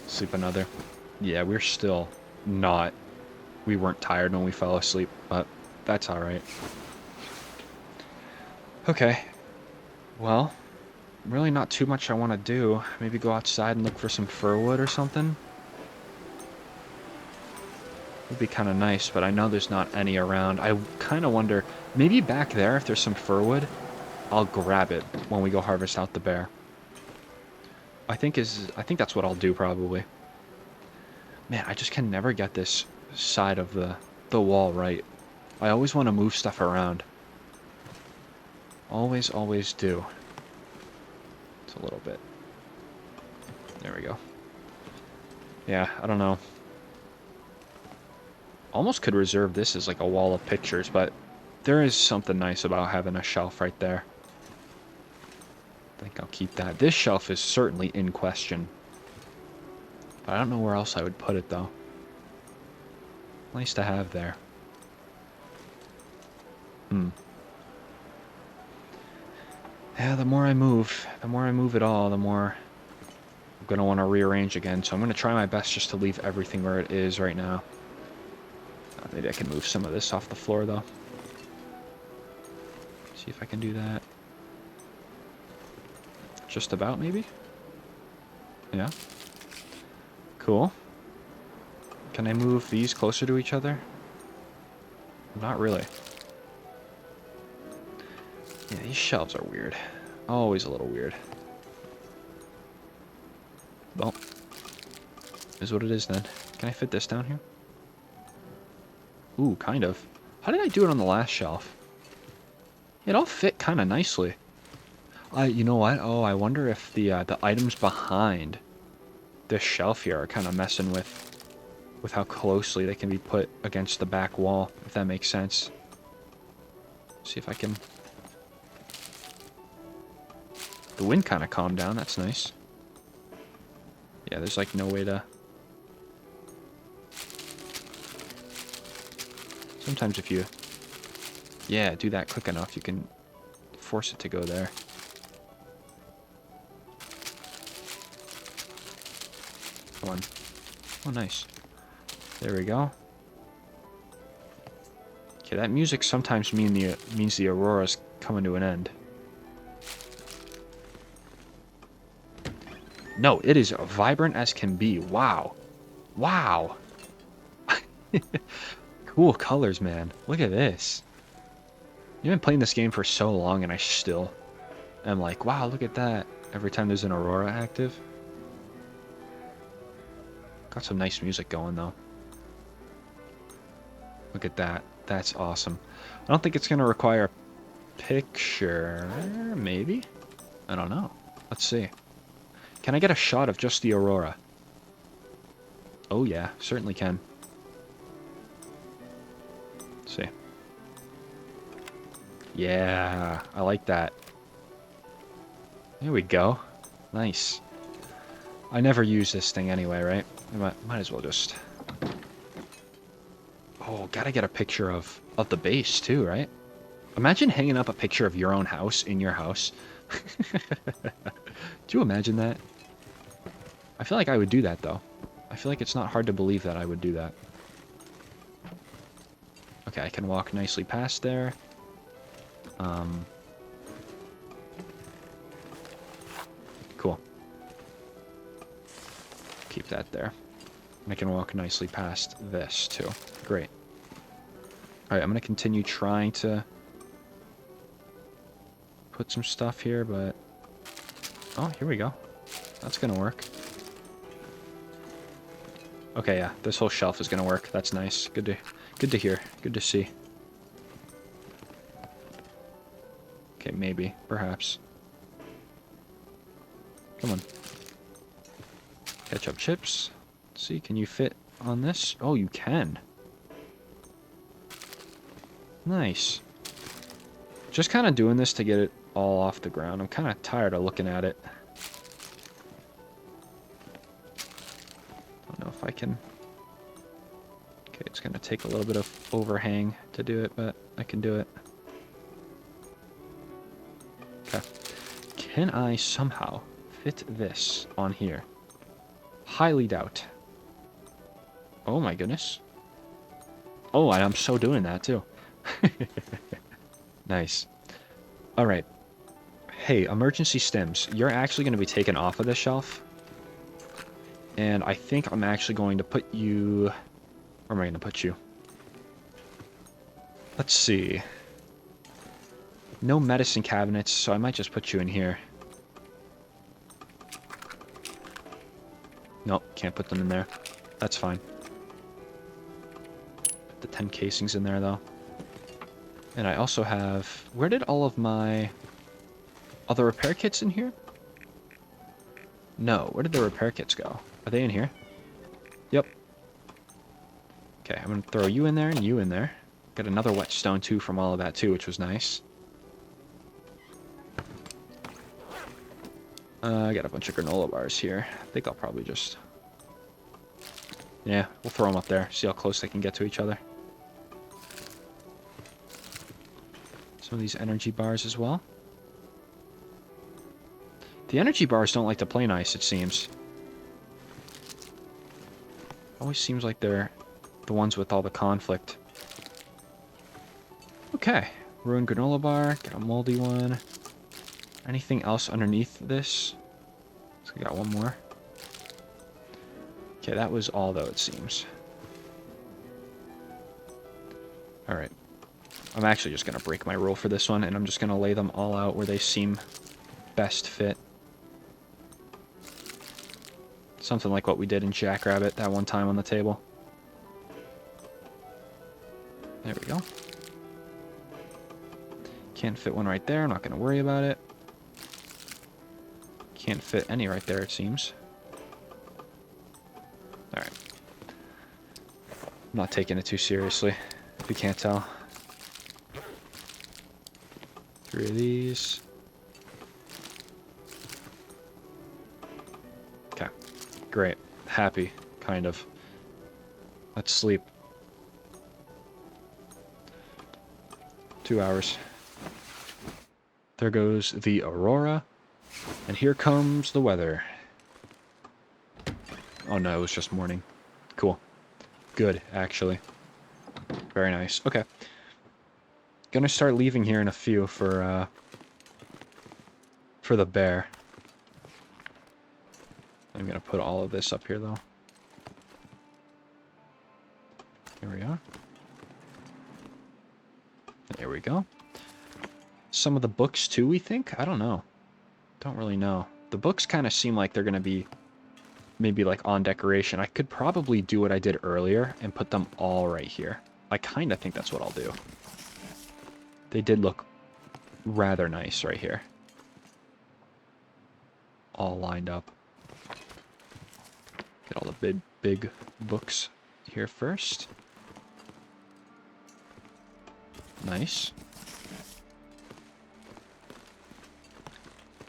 Sleep another. Yeah, we're still not... We weren't tired when we fell asleep, but that's alright. Okay. Well, really not too much I want to do. Maybe go outside and look for some fir wood or something. Would be kind of nice, but I know there's not any around. I kind of wonder, maybe back there if there's some fir wood, I'll grab it when we go harvest out the bear. I think that's what I'll do probably. Man, I just can never get this side of the wall right. I always want to move stuff around. Always do. It's a little bit. There we go. Yeah, I don't know. Almost could reserve this as like a wall of pictures, but there is something nice about having a shelf right there. I think I'll keep that. This shelf is certainly in question. But I don't know where else I would put it, though. Nice to have there. Yeah, the more I move it all, the more I'm going to want to rearrange again. So I'm going to try my best just to leave everything where it is right now. Maybe I can move some of this off the floor, though. See if I can do that. Just about, maybe? Yeah. Cool. Can I move these closer to each other? Not really. Yeah, these shelves are weird. Always a little weird. Well, is what it is then. Can I fit this down here? Ooh, kind of. How did I do it on the last shelf? It all fit kind of nicely. You know what? Oh, I wonder if the items behind this shelf here are kind of messing with how closely they can be put against the back wall, if that makes sense. See if I can... The wind kind of calmed down, that's nice. Yeah, there's like no way to... Sometimes if you... Yeah, do that quick enough, you can force it to go there. Come on. Oh, nice. There we go. Okay, that music sometimes means the aurora's coming to an end. No, it is vibrant as can be. Wow. Wow. Cool colors, man. Look at this. You've been playing this game for so long and I still am like, wow, look at that. Every time there's an aurora active. Got some nice music going, though. Look at that. That's awesome. I don't think it's going to require a picture. Maybe? I don't know. Let's see. Can I get a shot of just the aurora? Oh, yeah. Certainly can. Let's see. Yeah. I like that. There we go. Nice. I never use this thing anyway, right? Might as well just... Oh, gotta get a picture of the base, too, right? Imagine hanging up a picture of your own house in your house. Do you imagine that? I feel like I would do that, though. I feel like it's not hard to believe that I would do that. Okay, I can walk nicely past there. Cool. Keep that there. And I can walk nicely past this, too. Great. Alright, I'm going to continue trying to put some stuff here, but... Oh, here we go. That's going to work. Okay, yeah, this whole shelf is going to work. That's nice. Good to hear. Good to see. Okay, maybe. Perhaps. Come on. Ketchup chips. Let's see, can you fit on this? Oh, you can. Nice. Just kind of doing this to get it all off the ground. I'm kind of tired of looking at it. Don't know if I can... Okay, it's going to take a little bit of overhang to do it, but I can do it. Okay. Can I somehow fit this on here? Highly doubt. Oh my goodness. Oh, I'm so doing that too. Nice. Alright. Hey, emergency stems. You're actually going to be taken off of this shelf. And I think I'm actually going to put you... Where am I going to put you? Let's see. No medicine cabinets, so I might just put you in here. Nope, can't put them in there. That's fine. Put the 10 casings in there, though. And I also have... Where did all of my other repair kits in here? No, where did the repair kits go? Are they in here? Yep. Okay, I'm going to throw you in there and you in there. Got another whetstone, too, from all of that, too, which was nice. I got a bunch of granola bars here. I think I'll probably just... Yeah, we'll throw them up there. See how close they can get to each other. Some of these energy bars as well. The energy bars don't like to play nice, it seems. Always seems like they're the ones with all the conflict. Okay. Ruined granola bar. Got a moldy one. Anything else underneath this? So we got one more. Okay, that was all, though, it seems. Alright. I'm actually just going to break my rule for this one, and I'm just going to lay them all out where they seem best fit. Something like what we did in Jackrabbit that one time on the table. There we go. Can't fit one right there. I'm not going to worry about it. Can't fit any right there, it seems. Alright. I'm not taking it too seriously, if you can't tell. 3 of these. Okay. Great. Happy, kind of. Let's sleep. 2 hours. There goes the aurora. And here comes the weather. Oh no, it was just morning. Cool. Good, actually. Very nice. Okay. Gonna start leaving here in a few for the bear. I'm gonna put all of this up here, though. Here we are. There we go. Some of the books, too, we think? I don't know. Don't really know. The books kind of seem like they're gonna be maybe like on decoration. I could probably do what I did earlier and put them all right here. I kind of think that's what I'll do. They did look rather nice right here. All lined up. Get all the big books here first. Nice.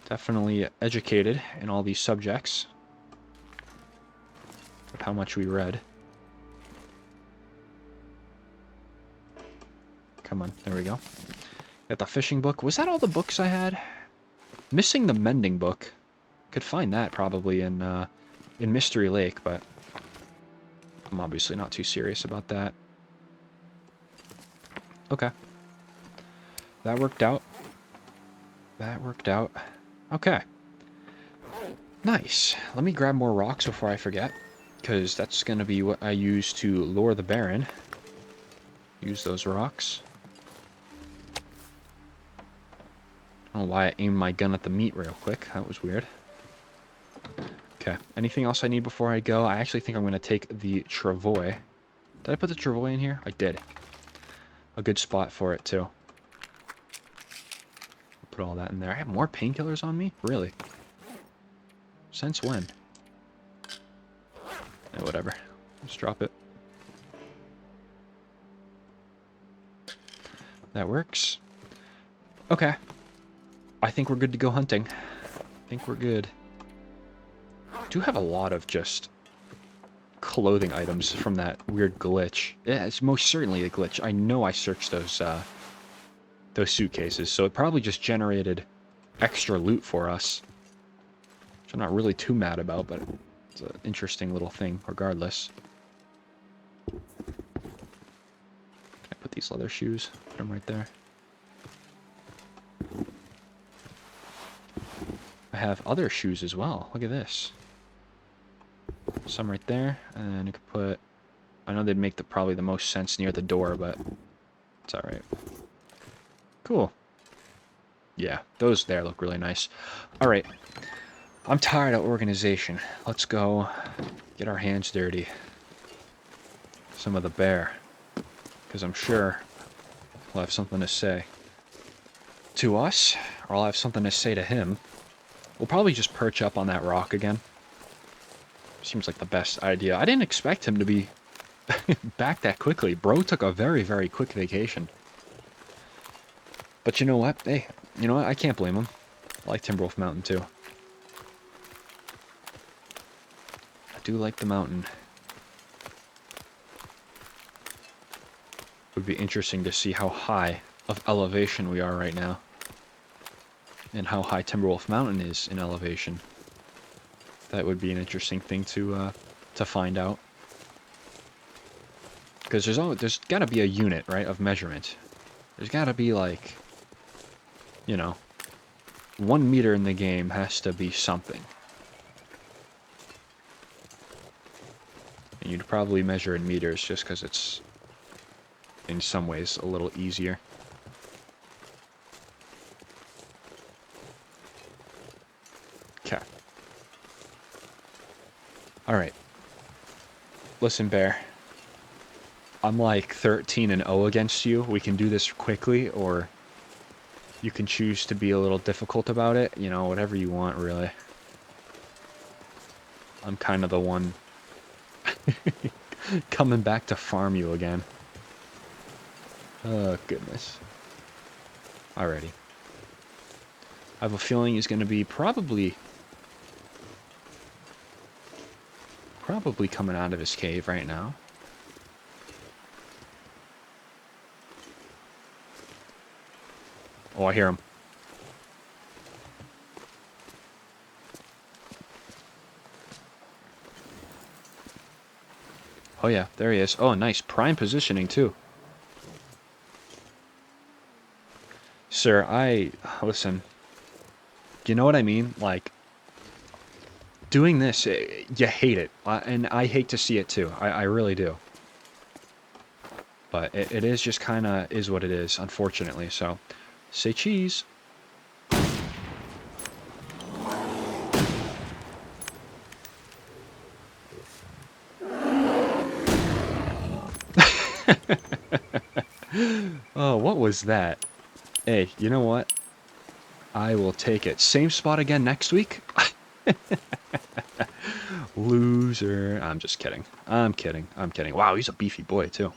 Definitely educated in all these subjects. Of how much we read. Come on, there we go. Got the fishing book. Was that all the books I had? Missing the mending book. Could find that probably in Mystery Lake, but I'm obviously not too serious about that. Okay. That worked out. That worked out. Okay. Nice. Let me grab more rocks before I forget, because that's going to be what I use to lure the Baron. Use those rocks. I don't know why I aimed my gun at the meat real quick. That was weird. Okay. Anything else I need before I go? I actually think I'm going to take the travois. Did I put the travois in here? I did. A good spot for it, too. Put all that in there. I have more painkillers on me? Really? Since when? Eh, whatever. Let's drop it. That works. Okay. I think we're good to go hunting. I think we're good. I do have a lot of just clothing items from that weird glitch. Yeah, it's most certainly a glitch. I know I searched those suitcases, so it probably just generated extra loot for us. Which I'm not really too mad about, but it's an interesting little thing regardless. Can I put these leather shoes? Put them right there. I have other shoes as well. Look at this. Some right there, and then you could put... I know they'd make probably the most sense near the door, but it's alright. Cool. Yeah, those there look really nice. Alright. I'm tired of organization. Let's go get our hands dirty. Some of the bear. Because I'm sure he'll have something to say to us, or I'll have something to say to him. We'll probably just perch up on that rock again. Seems like the best idea. I didn't expect him to be back that quickly. Bro took a very, very quick vacation. But you know what? Hey, you know what? I can't blame him. I like Timberwolf Mountain too. I do like the mountain. It would be interesting to see how high of elevation we are right now. And how high Timberwolf Mountain is in elevation. That would be an interesting thing to find out. Because there's got to be a unit, right, of measurement. There's got to be, like, you know, 1 meter in the game has to be something. And you'd probably measure in meters just because it's, in some ways, a little easier. Okay. Alright. Listen, Bear. I'm like 13-0 against you. We can do this quickly, or you can choose to be a little difficult about it. You know, whatever you want, really. I'm kind of the one coming back to farm you again. Oh, goodness. Alrighty. I have a feeling he's going to be probably coming out of his cave right now. Oh, I hear him. Oh yeah, there he is. Oh, nice. Prime positioning, too. Sir, listen. You know what I mean? Like, doing this, you hate it. And I hate to see it, too. I really do. But it is just kind of is what it is, unfortunately. So, say cheese. Oh, what was that? Hey, you know what? I will take it. Same spot again next week? Loser. I'm just kidding. I'm kidding. I'm kidding. Wow, he's a beefy boy, too.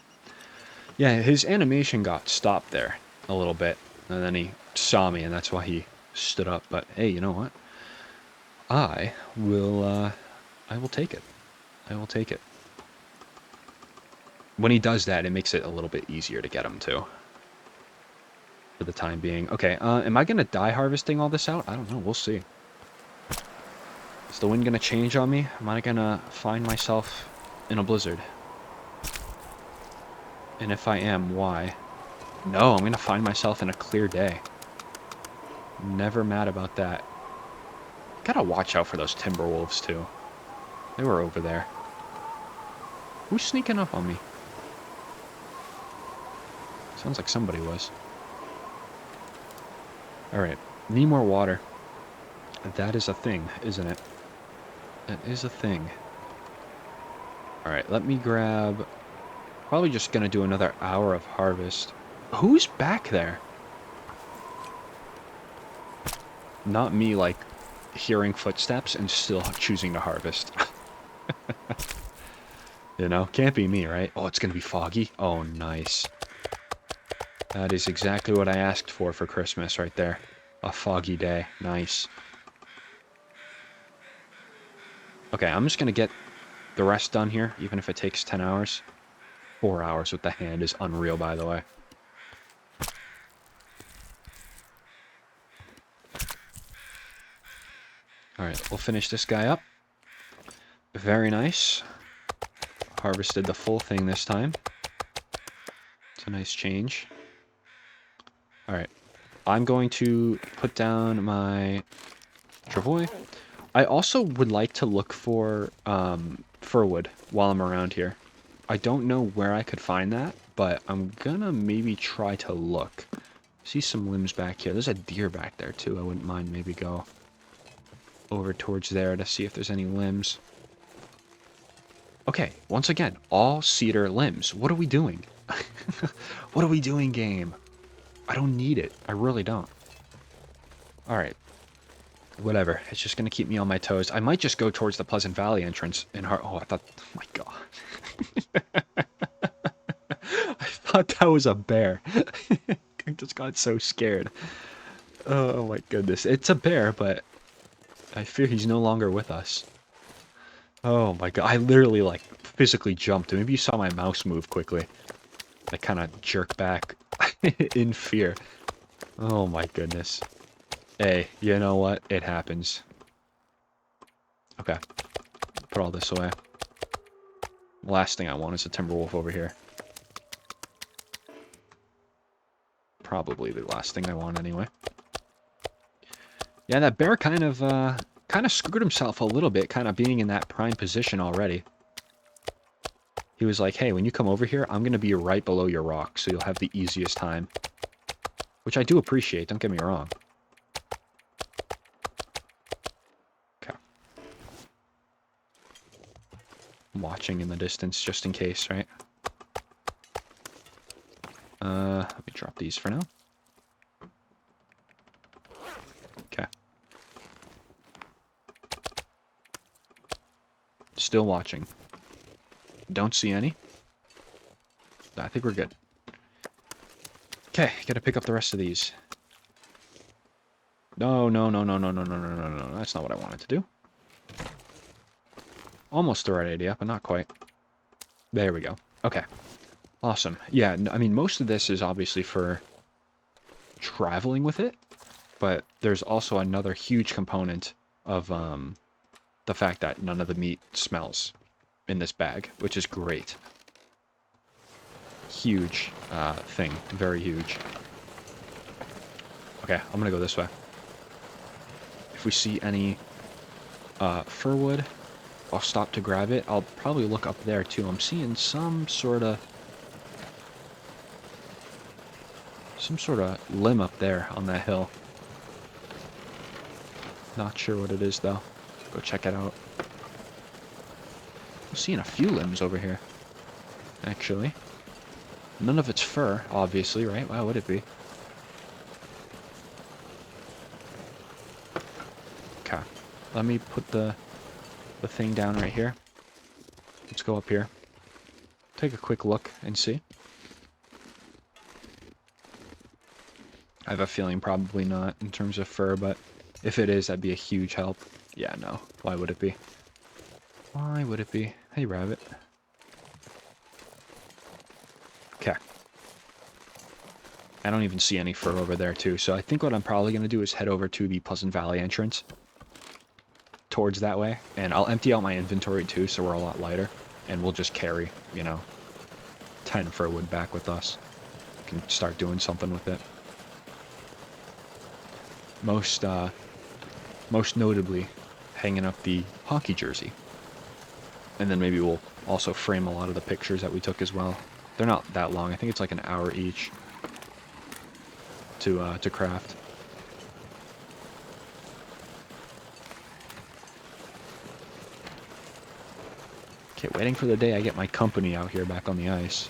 Yeah, his animation got stopped there a little bit. And then he saw me, and that's why he stood up. But, hey, you know what? I will take it. I will take it. When he does that, it makes it a little bit easier to get him, too. For the time being. Okay, am I going to die harvesting all this out? I don't know. We'll see. Is the wind going to change on me? Am I going to find myself in a blizzard? And if I am, why? No, I'm going to find myself in a clear day. Never mad about that. Gotta watch out for those timber wolves, too. They were over there. Who's sneaking up on me? Sounds like somebody was. Alright, need more water. That is a thing, isn't it? That is a thing. Alright, let me grab... Probably just gonna do another hour of harvest. Who's back there? Not me, like, hearing footsteps and still choosing to harvest. You know, can't be me, right? Oh, it's gonna be foggy. Oh, nice. That is exactly what I asked for Christmas right there. A foggy day. Nice. Okay, I'm just gonna get the rest done here, even if it takes 10 hours. 4 hours with the hand is unreal, by the way. Alright, we'll finish this guy up. Very nice. Harvested the full thing this time. It's a nice change. Alright. I'm going to put down my travois. I also would like to look for firwood while I'm around here. I don't know where I could find that, but I'm gonna maybe try to look. See some limbs back here. There's a deer back there too. I wouldn't mind maybe go over towards there to see if there's any limbs. Okay, once again, all cedar limbs. What are we doing? What are we doing, game? I don't need it. I really don't. Alright. Whatever. It's just going to keep me on my toes. I might just go towards the Pleasant Valley entrance in Heart. Oh, I thought... Oh, my God. I thought that was a bear. I just got so scared. Oh, my goodness. It's a bear, but I fear he's no longer with us. Oh, my God. I literally, like, physically jumped. Maybe you saw my mouse move quickly. I kind of jerk back in fear. Oh, my goodness. Hey, you know what? It happens. Okay. Put all this away. Last thing I want is a timber wolf over here. Probably the last thing I want anyway. Yeah, that bear kind of screwed himself a little bit, kind of being in that prime position already. He was like, hey, when you come over here, I'm going to be right below your rock, so you'll have the easiest time. Which I do appreciate, don't get me wrong. Watching in the distance just in case, right? Let me drop these for now. Okay. Still watching. Don't see any. I think we're good. Okay, gotta pick up the rest of these. No, no, no, no, no, no, no, no, no, no. That's not what I wanted to do. Almost the right idea, but not quite. There we go. Okay. Awesome. Yeah, I mean, most of this is obviously for traveling with it, but there's also another huge component of the fact that none of the meat smells in this bag, which is great. Huge thing. Very huge. Okay, I'm gonna go this way. If we see any firwood, I'll stop to grab it. I'll probably look up there too. I'm seeing some sort of limb up there on that hill. Not sure what it is though. Go check it out. I'm seeing a few limbs over here, actually. None of it's fur, obviously, right? Why would it be? Okay. Let me put the thing down right here. Let's go up here. Take a quick look and see. I have a feeling probably not in terms of fur, but if it is, that'd be a huge help. Yeah, no. Why would it be? Why would it be? Hey, rabbit. Okay. I don't even see any fur over there, too. So I think what I'm probably going to do is head over to the Pleasant Valley entrance. Towards that way. And I'll empty out my inventory, too, so we're a lot lighter. And we'll just carry, you know, 10 firwood back with us. We can start doing something with it. Most notably, hanging up the hockey jersey. And then maybe we'll also frame a lot of the pictures that we took as well. They're not that long. I think it's like an hour each to craft. Okay, waiting for the day I get my company out here back on the ice.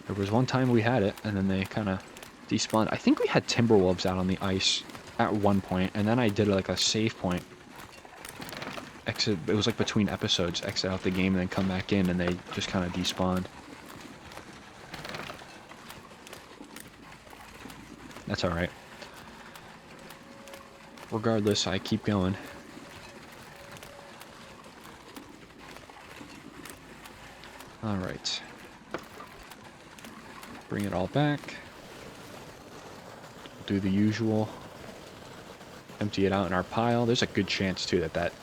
There was one time we had it, and then they kind of despawned. I think we had timberwolves out on the ice at one point, and then I did like a save point exit. It was like between episodes, exit out the game and then come back in, and they just kind of despawned. That's alright. Regardless, I keep going. Alright. Bring it all back. Do the usual. Empty it out in our pile. There's a good chance, too, that that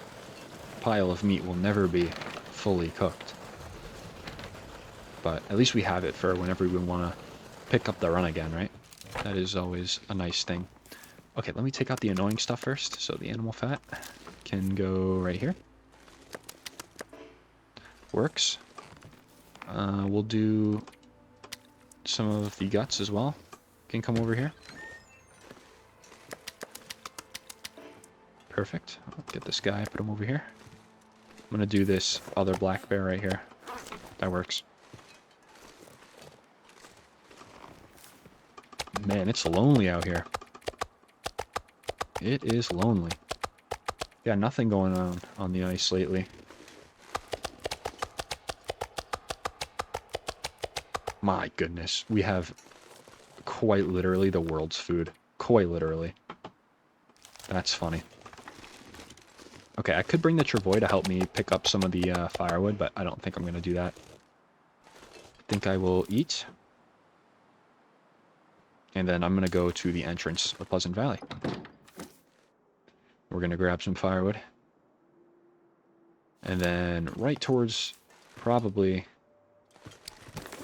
pile of meat will never be fully cooked. But at least we have it for whenever we want to pick up the run again, right? That is always a nice thing. Okay, let me take out the annoying stuff first. So the animal fat can go right here. Works. We'll do some of the guts as well. Can come over here. Perfect. I'll get this guy, put him over here. I'm going to do this other black bear right here. That works. Man, it's lonely out here. It is lonely. Yeah, nothing going on the ice lately. My goodness, we have quite literally the world's food. Quite literally. That's funny. Okay, I could bring the travois to help me pick up some of the firewood, but I don't think I'm going to do that. I think I will eat. And then I'm going to go to the entrance of Pleasant Valley. We're going to grab some firewood. And then right towards probably...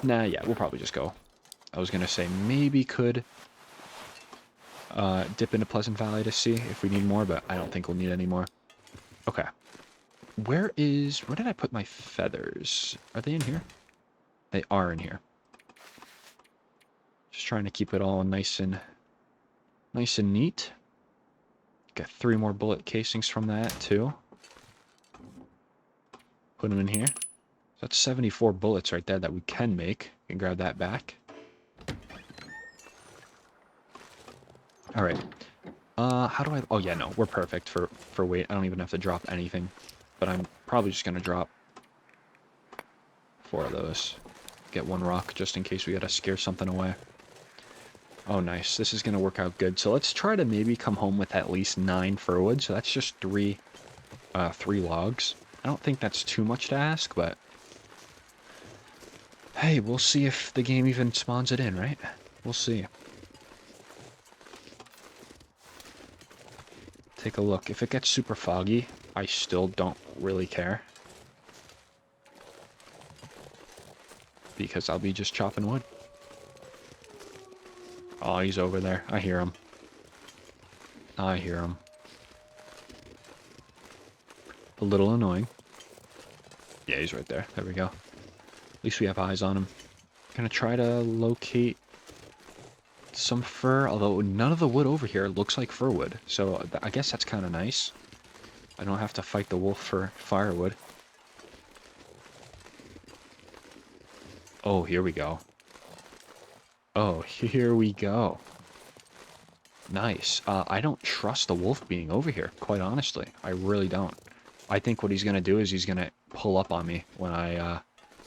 Nah, yeah, we'll probably just go. I was going to say maybe could dip into Pleasant Valley to see if we need more, but I don't think we'll need any more. Okay. Where did I put my feathers? Are they in here? They are in here. Just trying to keep it all nice and neat. Got 3 more bullet casings from that, too. Put them in here. So that's 74 bullets right there that we can make. We can grab that back. Alright. How do I... Oh, yeah, no. We're perfect for weight. I don't even have to drop anything. But I'm probably just going to drop 4 of those. Get 1 rock just in case we got to scare something away. Oh, nice. This is going to work out good. So let's try to maybe come home with at least 9 firwood. So that's just 3 logs. I don't think that's too much to ask, but... Hey, we'll see if the game even spawns it in, right? We'll see. Take a look. If it gets super foggy, I still don't really care. Because I'll be just chopping wood. Oh, he's over there. I hear him. I hear him. A little annoying. Yeah, he's right there. There we go. At least we have eyes on him. Gonna try to locate some fur, although none of the wood over here looks like fir wood. So I guess that's kind of nice. I don't have to fight the wolf for firewood. Oh, here we go. Oh, here we go. Nice. I don't trust the wolf being over here, quite honestly. I really don't. I think what he's going to do is he's going to pull up on me when I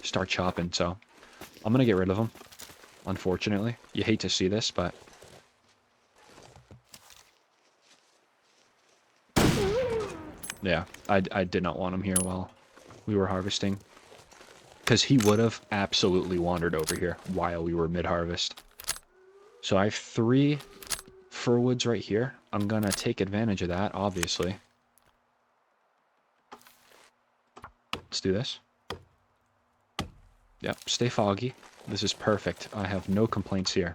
start chopping, so I'm going to get rid of him, unfortunately. You hate to see this, but... Yeah, I did not want him here while we were harvesting. Because he would have absolutely wandered over here while we were mid-harvest. So I have 3 fir woods right here. I'm going to take advantage of that, obviously. Let's do this. Yep, stay foggy. This is perfect. I have no complaints here.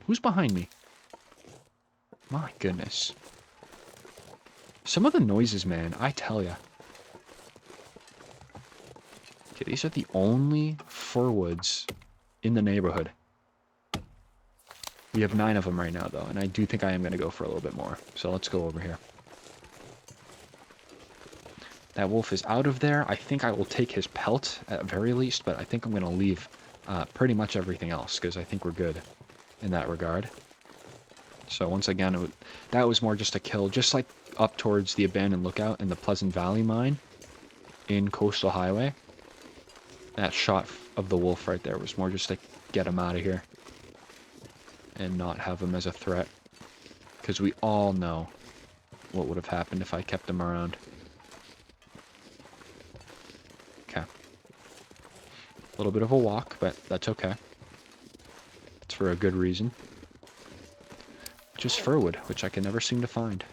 Who's behind me? My goodness. Some of the noises, man, I tell ya. Okay, these are the only fir woods in the neighborhood. We have 9 of them right now, though, and I do think I am going to go for a little bit more. So let's go over here. That wolf is out of there. I think I will take his pelt at very least, but I think I'm going to leave pretty much everything else, because I think we're good in that regard. So once again, that was more just a kill, just like up towards the abandoned lookout and the Pleasant Valley mine in Coastal Highway. That shot of the wolf right there was more just to get him out of here and not have him as a threat. Because we all know what would have happened if I kept him around. Okay. A little bit of a walk, but that's okay. It's for a good reason. Just firwood, which I can never seem to find.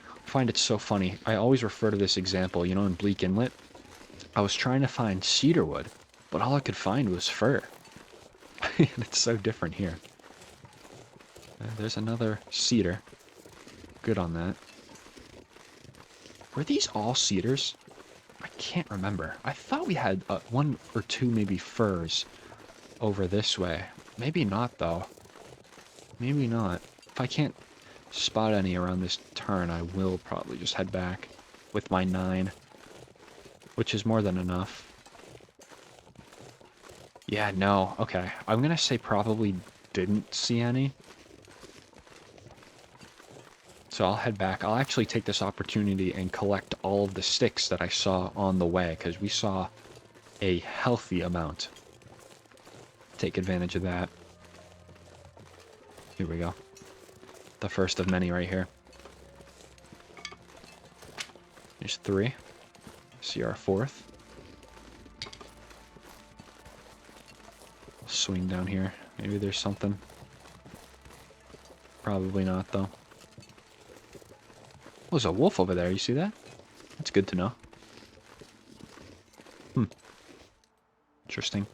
I find it so funny. I always refer to this example, you know, in Bleak Inlet. I was trying to find cedarwood, but all I could find was fir. And it's so different here. There's another cedar. Good on that. Were these all cedars? I can't remember. I thought we had one or two maybe firs over this way. Maybe not, though. Maybe not. If I can't spot any around this turn, I will probably just head back with my 9. Which is more than enough. Yeah, no. Okay. I'm going to say probably didn't see any. So I'll head back. I'll actually take this opportunity and collect all of the sticks that I saw on the way, because we saw a healthy amount. Take advantage of that. Here we go. The first of many right here. There's 3. See our 4th. Swing down here. Maybe there's something. Probably not, though. Oh, there's a wolf over there. You see that? That's good to know. Interesting.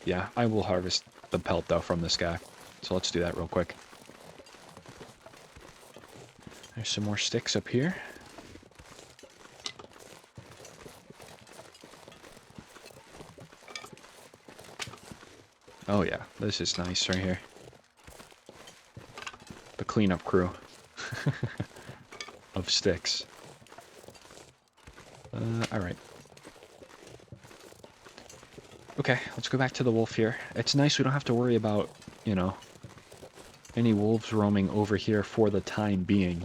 Yeah, I will harvest the pelt, though, from this guy. So let's do that real quick. There's some more sticks up here. Oh yeah, this is nice right here. The cleanup crew of sticks. Alright. Okay, let's go back to the wolf here. It's nice we don't have to worry about, you know, any wolves roaming over here for the time being.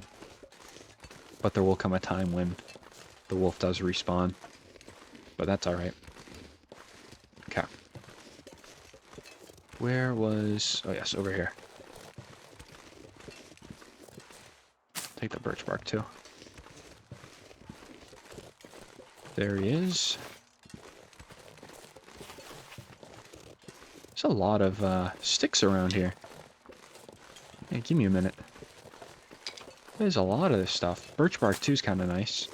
But there will come a time when the wolf does respawn. But that's alright. Okay. Where was... Oh yes, over here. Take the birch bark too. There he is. There's a lot of sticks around here. Hey, give me a minute. There's a lot of this stuff. Birch bark too is kind of nice.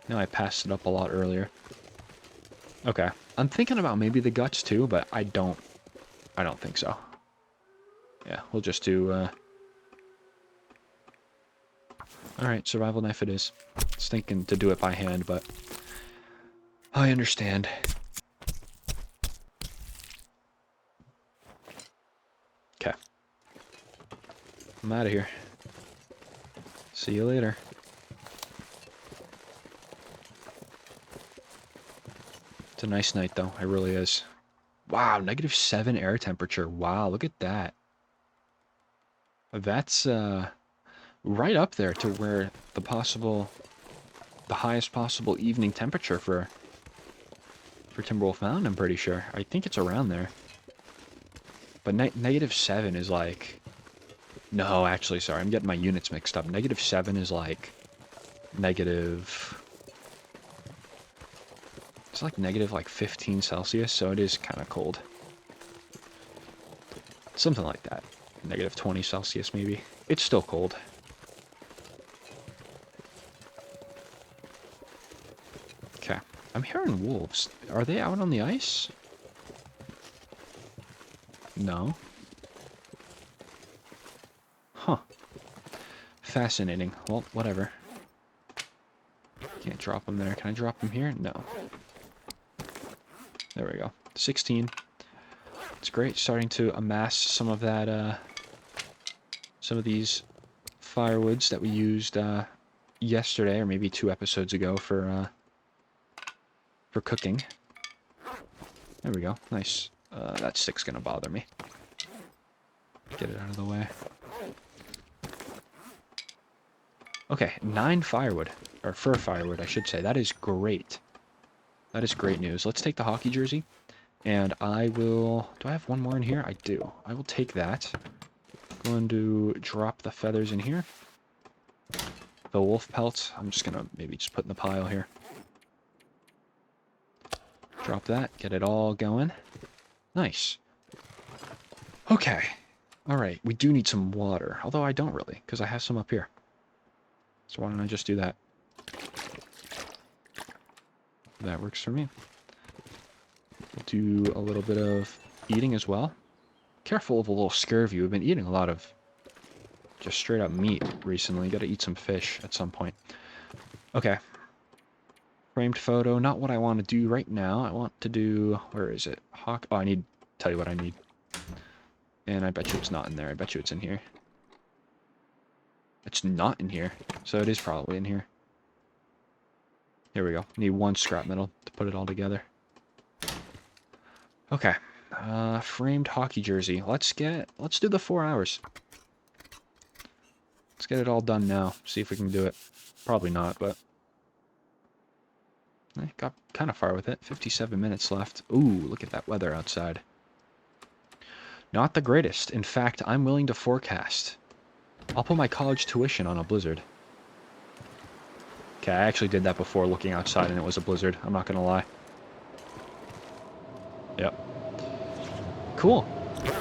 Now I passed it up a lot earlier. Okay. I'm thinking about maybe the guts too, but I don't think so. Yeah, we'll just do, Alright, survival knife it is. I was thinking to do it by hand, but I understand. Okay. I'm out of here. See you later. It's a nice night, though. It really is. Wow, -7 air temperature. Wow, look at that. That's, right up there to where the highest possible evening temperature for Timberwolf Mountain, I'm pretty sure. I think it's around there. But -7 is like... No, actually, sorry, I'm getting my units mixed up. -7 is like negative... It's like negative like 15 Celsius, so it is kind of cold. Something like that. -20 Celsius, maybe. It's still cold. Okay. I'm hearing wolves. Are they out on the ice? No. Huh. Fascinating. Well, whatever. Can't drop them there. Can I drop them here? No. There we go. 16. It's great starting to amass some of that, some of these firewoods that we used, yesterday, or maybe 2 episodes ago for cooking. There we go. Nice. That stick's gonna bother me. Get it out of the way. Okay, 9 firewood. Or fur firewood, I should say. That is great. That is great news. Let's take the hockey jersey. And I will... Do I have one more in here? I do. I will take that. Going to drop the feathers in here. The wolf pelts, I'm just gonna maybe just put in the pile here. Drop that, get it all going. Nice. Okay. Alright, we do need some water. Although I don't really, because I have some up here. So why don't I just do that? That works for me. We'll do a little bit of eating as well. Careful of a little scurvy. We've been eating a lot of just straight up meat recently. Gotta eat some fish at some point. Okay. Framed photo. Not what I want to do right now. I want to do... Where is it? Hawk. Oh, I need... Tell you what I need. And I bet you it's not in there. I bet you it's in here. It's not in here. So it is probably in here. Here we go. Need 1 scrap metal to put it all together. Okay. Framed hockey jersey. Let's do the 4 hours. Let's get it all done now. See if we can do it. Probably not, but... I got kind of far with it. 57 minutes left. Ooh, look at that weather outside. Not the greatest. In fact, I'm willing to forecast. I'll put my college tuition on a blizzard. Okay, I actually did that before looking outside and it was a blizzard. I'm not gonna lie. Yep. Cool.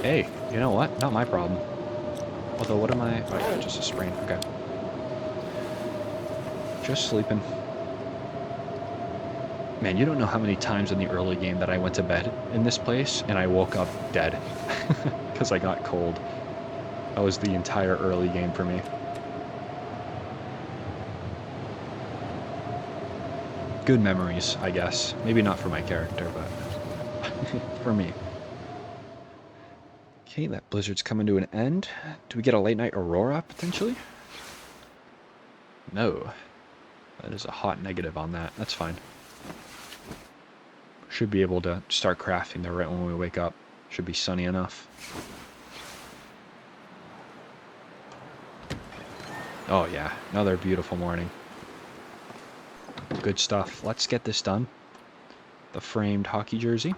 Hey, you know what? Not my problem. Although, what am I... Oh, yeah, just a sprain. Okay. Just sleeping. Man, you don't know how many times in the early game that I went to bed in this place and I woke up dead. Because I got cold. That was the entire early game for me. Good memories, I guess. Maybe not for my character, but for me. Okay, that blizzard's coming to an end. Do we get a late night aurora, potentially? No. That is a hot negative on that. That's fine. Should be able to start crafting there right when we wake up. Should be sunny enough. Oh yeah, another beautiful morning. Good stuff. Let's get this done. The framed hockey jersey.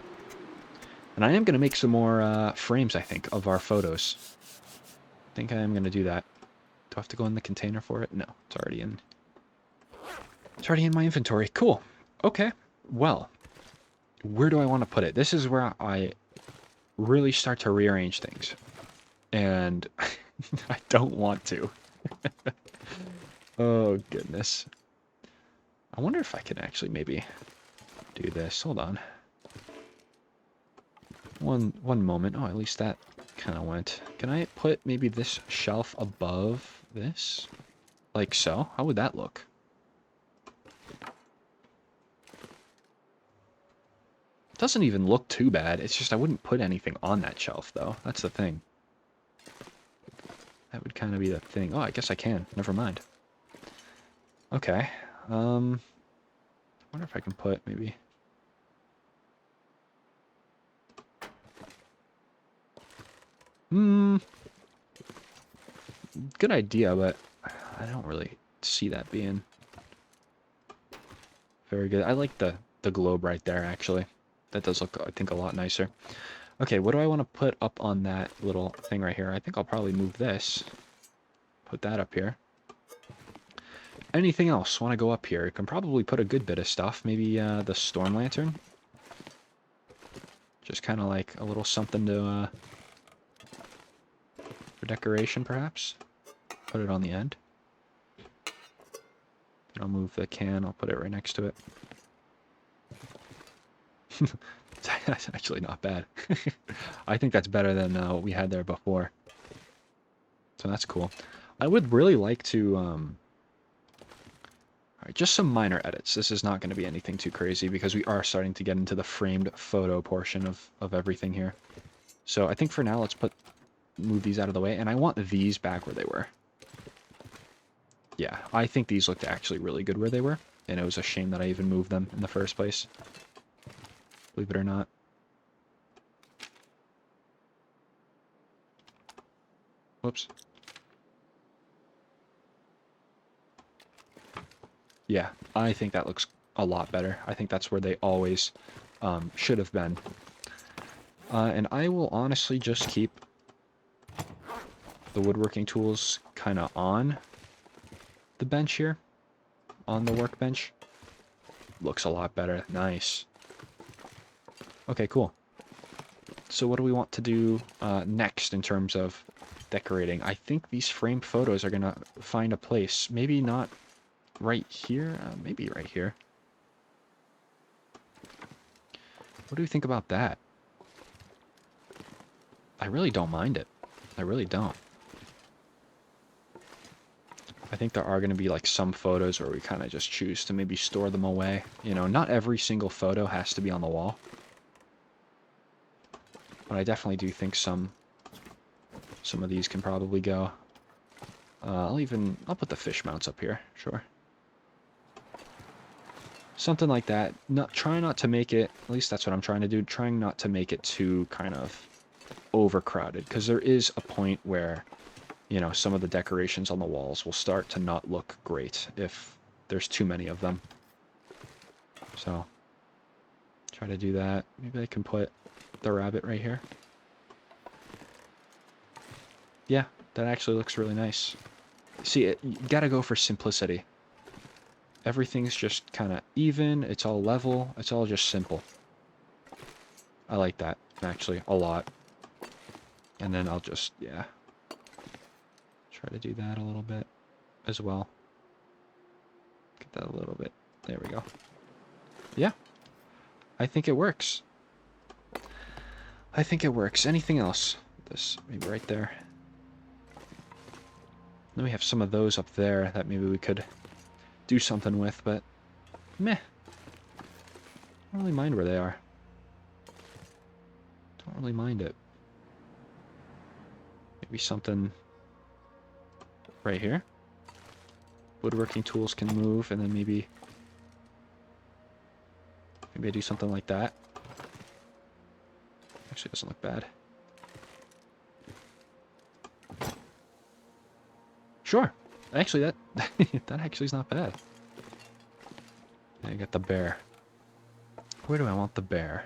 And I am going to make some more frames, I think, of our photos. I think I am going to do that. Do I have to go in the container for it? No, it's already in. It's already in my inventory. Cool. Okay. Well, where do I want to put it? This is where I really start to rearrange things. And I don't want to. Oh, goodness. I wonder if I can actually maybe do this. Hold on. One moment. Oh, at least that kind of went. Can I put maybe this shelf above this? Like so? How would that look? It doesn't even look too bad. It's just I wouldn't put anything on that shelf, though. That's the thing. That would kind of be the thing. Oh, I guess I can. Never mind. Okay. I wonder if I can put maybe... Good idea, but I don't really see that being very good. I like the globe right there, actually. That does look, I think, a lot nicer. Okay, what do I want to put up on that little thing right here? I think I'll probably move this. Put that up here. Anything else want to go up here? You can probably put a good bit of stuff. Maybe the storm lantern. Just kind of like a little something to... for decoration, perhaps. Put it on the end. And I'll move the can. I'll put it right next to it. That's actually not bad. I think that's better than what we had there before. So that's cool. I would really like to... Alright, just some minor edits. This is not going to be anything too crazy because we are starting to get into the framed photo portion of everything here. So I think for now, let's move these out of the way. And I want these back where they were. Yeah, I think these looked actually really good where they were. And it was a shame that I even moved them in the first place. Believe it or not. Whoops. Yeah, I think that looks a lot better. I think that's where they always should have been. And I will honestly just keep the woodworking tools kind of on the bench here, on the workbench. Looks a lot better. Nice. Okay, cool. So what do we want to do next in terms of decorating? I think these framed photos are going to find a place. Maybe not right here. Maybe right here. What do you think about that? I really don't mind it. I really don't. I think there are going to be like some photos where we kind of just choose to maybe store them away. You know, not every single photo has to be on the wall. But I definitely do think some of these can probably go. I'll put the fish mounts up here, sure. Something like that. Try not to make it, at least that's what I'm trying to do, trying not to make it too kind of overcrowded, because there is a point where, you know, some of the decorations on the walls will start to not look great if there's too many of them. So, try to do that. Maybe I can put the rabbit right here. Yeah, that actually looks really nice. See, you gotta go for simplicity. Everything's just kind of even, it's all level, it's all just simple. I like that, actually, a lot. And then I'll just, yeah, try to do that a little bit as well. Get that a little bit. There we go. Yeah, I think it works. I think it works. Anything else? This, maybe right there. Then we have some of those up there that maybe we could do something with, but meh. I don't really mind where they are. Don't really mind it. Maybe something right here. Woodworking tools can move, and then maybe I do something like that. Actually, it doesn't look bad. Sure. Actually, that that actually is not bad. I got the bear. Where do I want the bear?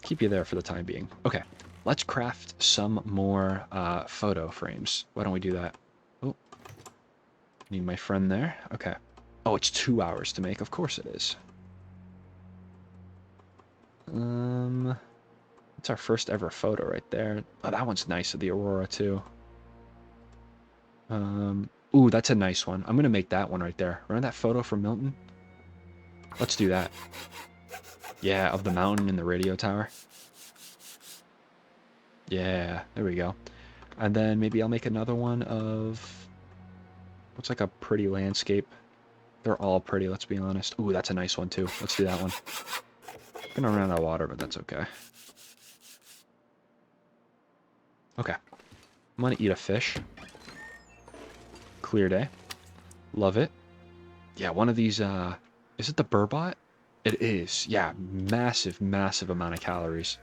Keep you there for the time being. Okay, let's craft some more photo frames. Why don't we do that? Oh, need my friend there. Okay. Oh, it's 2 hours to make. Of course it is. It's our first ever photo right there. Oh, that one's nice of the aurora too. Ooh, that's a nice one. I'm gonna make that one right there. Remember that photo from Milton? Let's do that. Yeah, of the mountain and the radio tower. Yeah, there we go. And then maybe I'll make another one of... looks like a pretty landscape. They're all pretty, let's be honest. Ooh, that's a nice one too. Let's do that one. I'm gonna run out of water, but that's okay. Okay. I'm gonna eat a fish. Clear day. Love it. Yeah, one of these, is it the burbot? It is. Yeah, massive, massive amount of calories.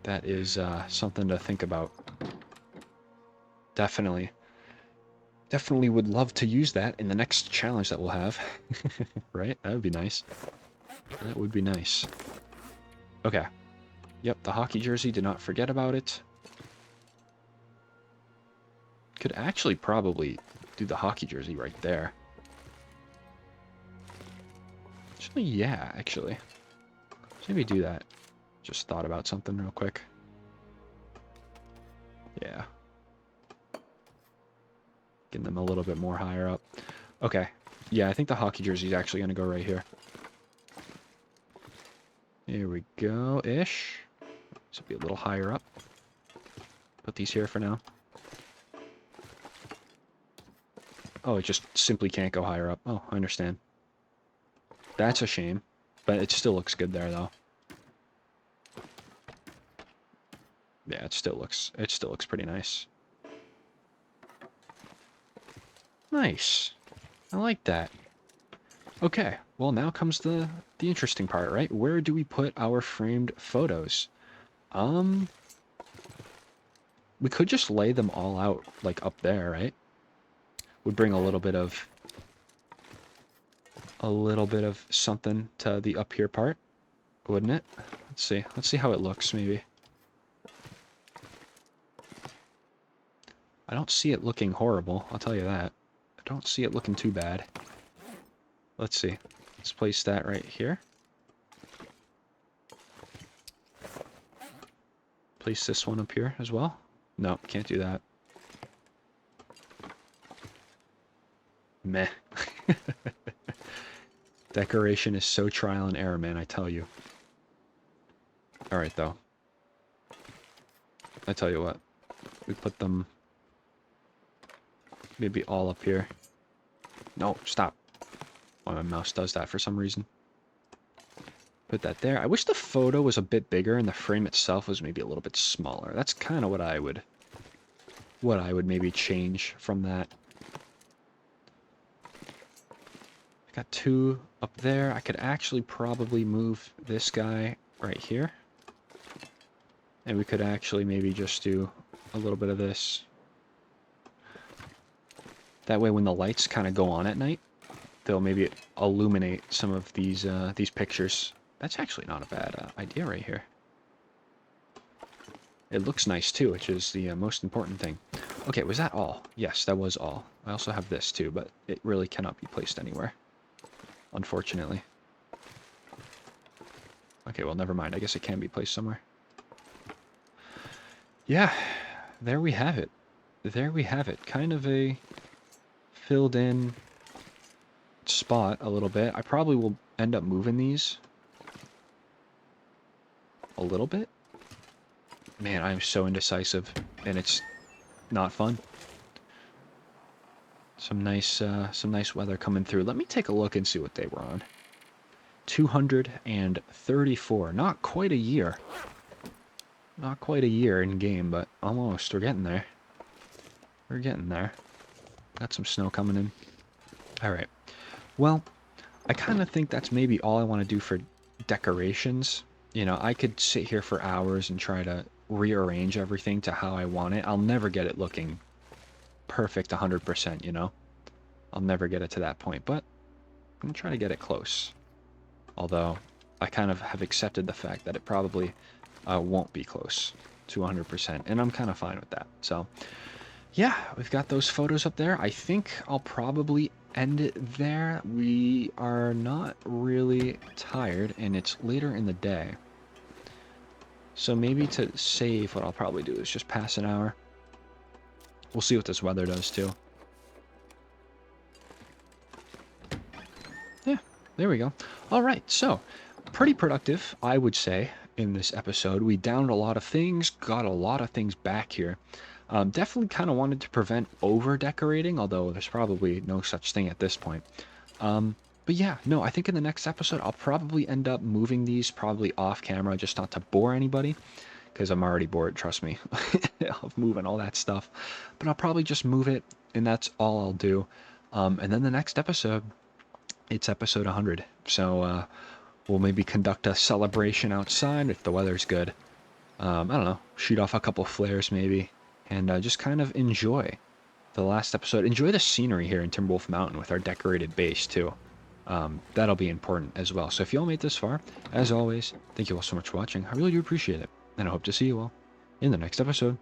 That is something to think about. Definitely. Definitely would love to use that in the next challenge that we'll have. Right? That would be nice. That would be nice. Okay. Yep, the hockey jersey, did not forget about it. Could actually probably do the hockey jersey right there. Actually, yeah, actually. Let's maybe do that. Just thought about something real quick. Yeah. Getting them a little bit more higher up. Okay. Yeah, I think the hockey jersey is actually going to go right here. Here we go-ish. This will be a little higher up. Put these here for now. Oh, it just simply can't go higher up. Oh, I understand. That's a shame. But it still looks good there, though. Yeah, it still looks pretty nice. Nice. I like that. Okay, well now comes the the interesting part, right? Where do we put our framed photos? We could just lay them all out, like, up there, right? Would bring a little bit of something to the up here part, wouldn't it? Let's see. Let's see how it looks, maybe. I don't see it looking horrible, I'll tell you that. I don't see it looking too bad. Let's see. Let's place that right here. Place this one up here as well. No, can't do that. Meh. Decoration is so trial and error, man, I tell you. Alright, though. I tell you what. We put them maybe all up here. No, stop. Oh, my mouse does that for some reason. Put that there. I wish the photo was a bit bigger and the frame itself was maybe a little bit smaller. That's kind of what I would maybe change from that. I got two up there. I could actually probably move this guy right here. And we could actually maybe just do a little bit of this. That way when the lights kind of go on at night, they'll maybe illuminate some of these pictures. That's actually not a bad idea right here. It looks nice too, which is the most important thing. Okay, was that all? Yes, that was all. I also have this too, but it really cannot be placed anywhere, unfortunately. Okay, well, never mind. I guess it can be placed somewhere. Yeah, there we have it. There we have it. Kind of a filled in spot a little bit. I probably will end up moving these a little bit. Man, I'm so indecisive, and it's not fun. Some nice weather coming through. Let me take a look and see what they were on. 234. Not quite a year. Not quite a year in game, but almost. We're getting there. We're getting there. Got some snow coming in. Alright. Well, I kind of think that's maybe all I want to do for decorations. You know, I could sit here for hours and try to rearrange everything to how I want it. I'll never get it looking perfect 100%, you know? I'll never get it to that point, but I'm going to try to get it close. Although, I kind of have accepted the fact that it probably won't be close to 100%, and I'm kind of fine with that. So, yeah, we've got those photos up there. I think I'll probably end it there. We are not really tired, and it's later in the day. So maybe to save, what I'll probably do is just pass an hour. We'll see what this weather does, too. Yeah, there we go. All right, so pretty productive, I would say, in this episode. We downed a lot of things, got a lot of things back here. Definitely kind of wanted to prevent over-decorating, although there's probably no such thing at this point. But yeah, no, I think in the next episode, I'll probably end up moving these probably off-camera, just not to bore anybody, because I'm already bored, trust me, of moving all that stuff. But I'll probably just move it, and that's all I'll do. And then the next episode, it's episode 100. So we'll maybe conduct a celebration outside if the weather's good. I don't know, shoot off a couple flares maybe, and just kind of enjoy the last episode. Enjoy the scenery here in Timberwolf Mountain with our decorated base, too. That'll be important as well. So if you all made this far, as always, thank you all so much for watching. I really do appreciate it, and I hope to see you all in the next episode.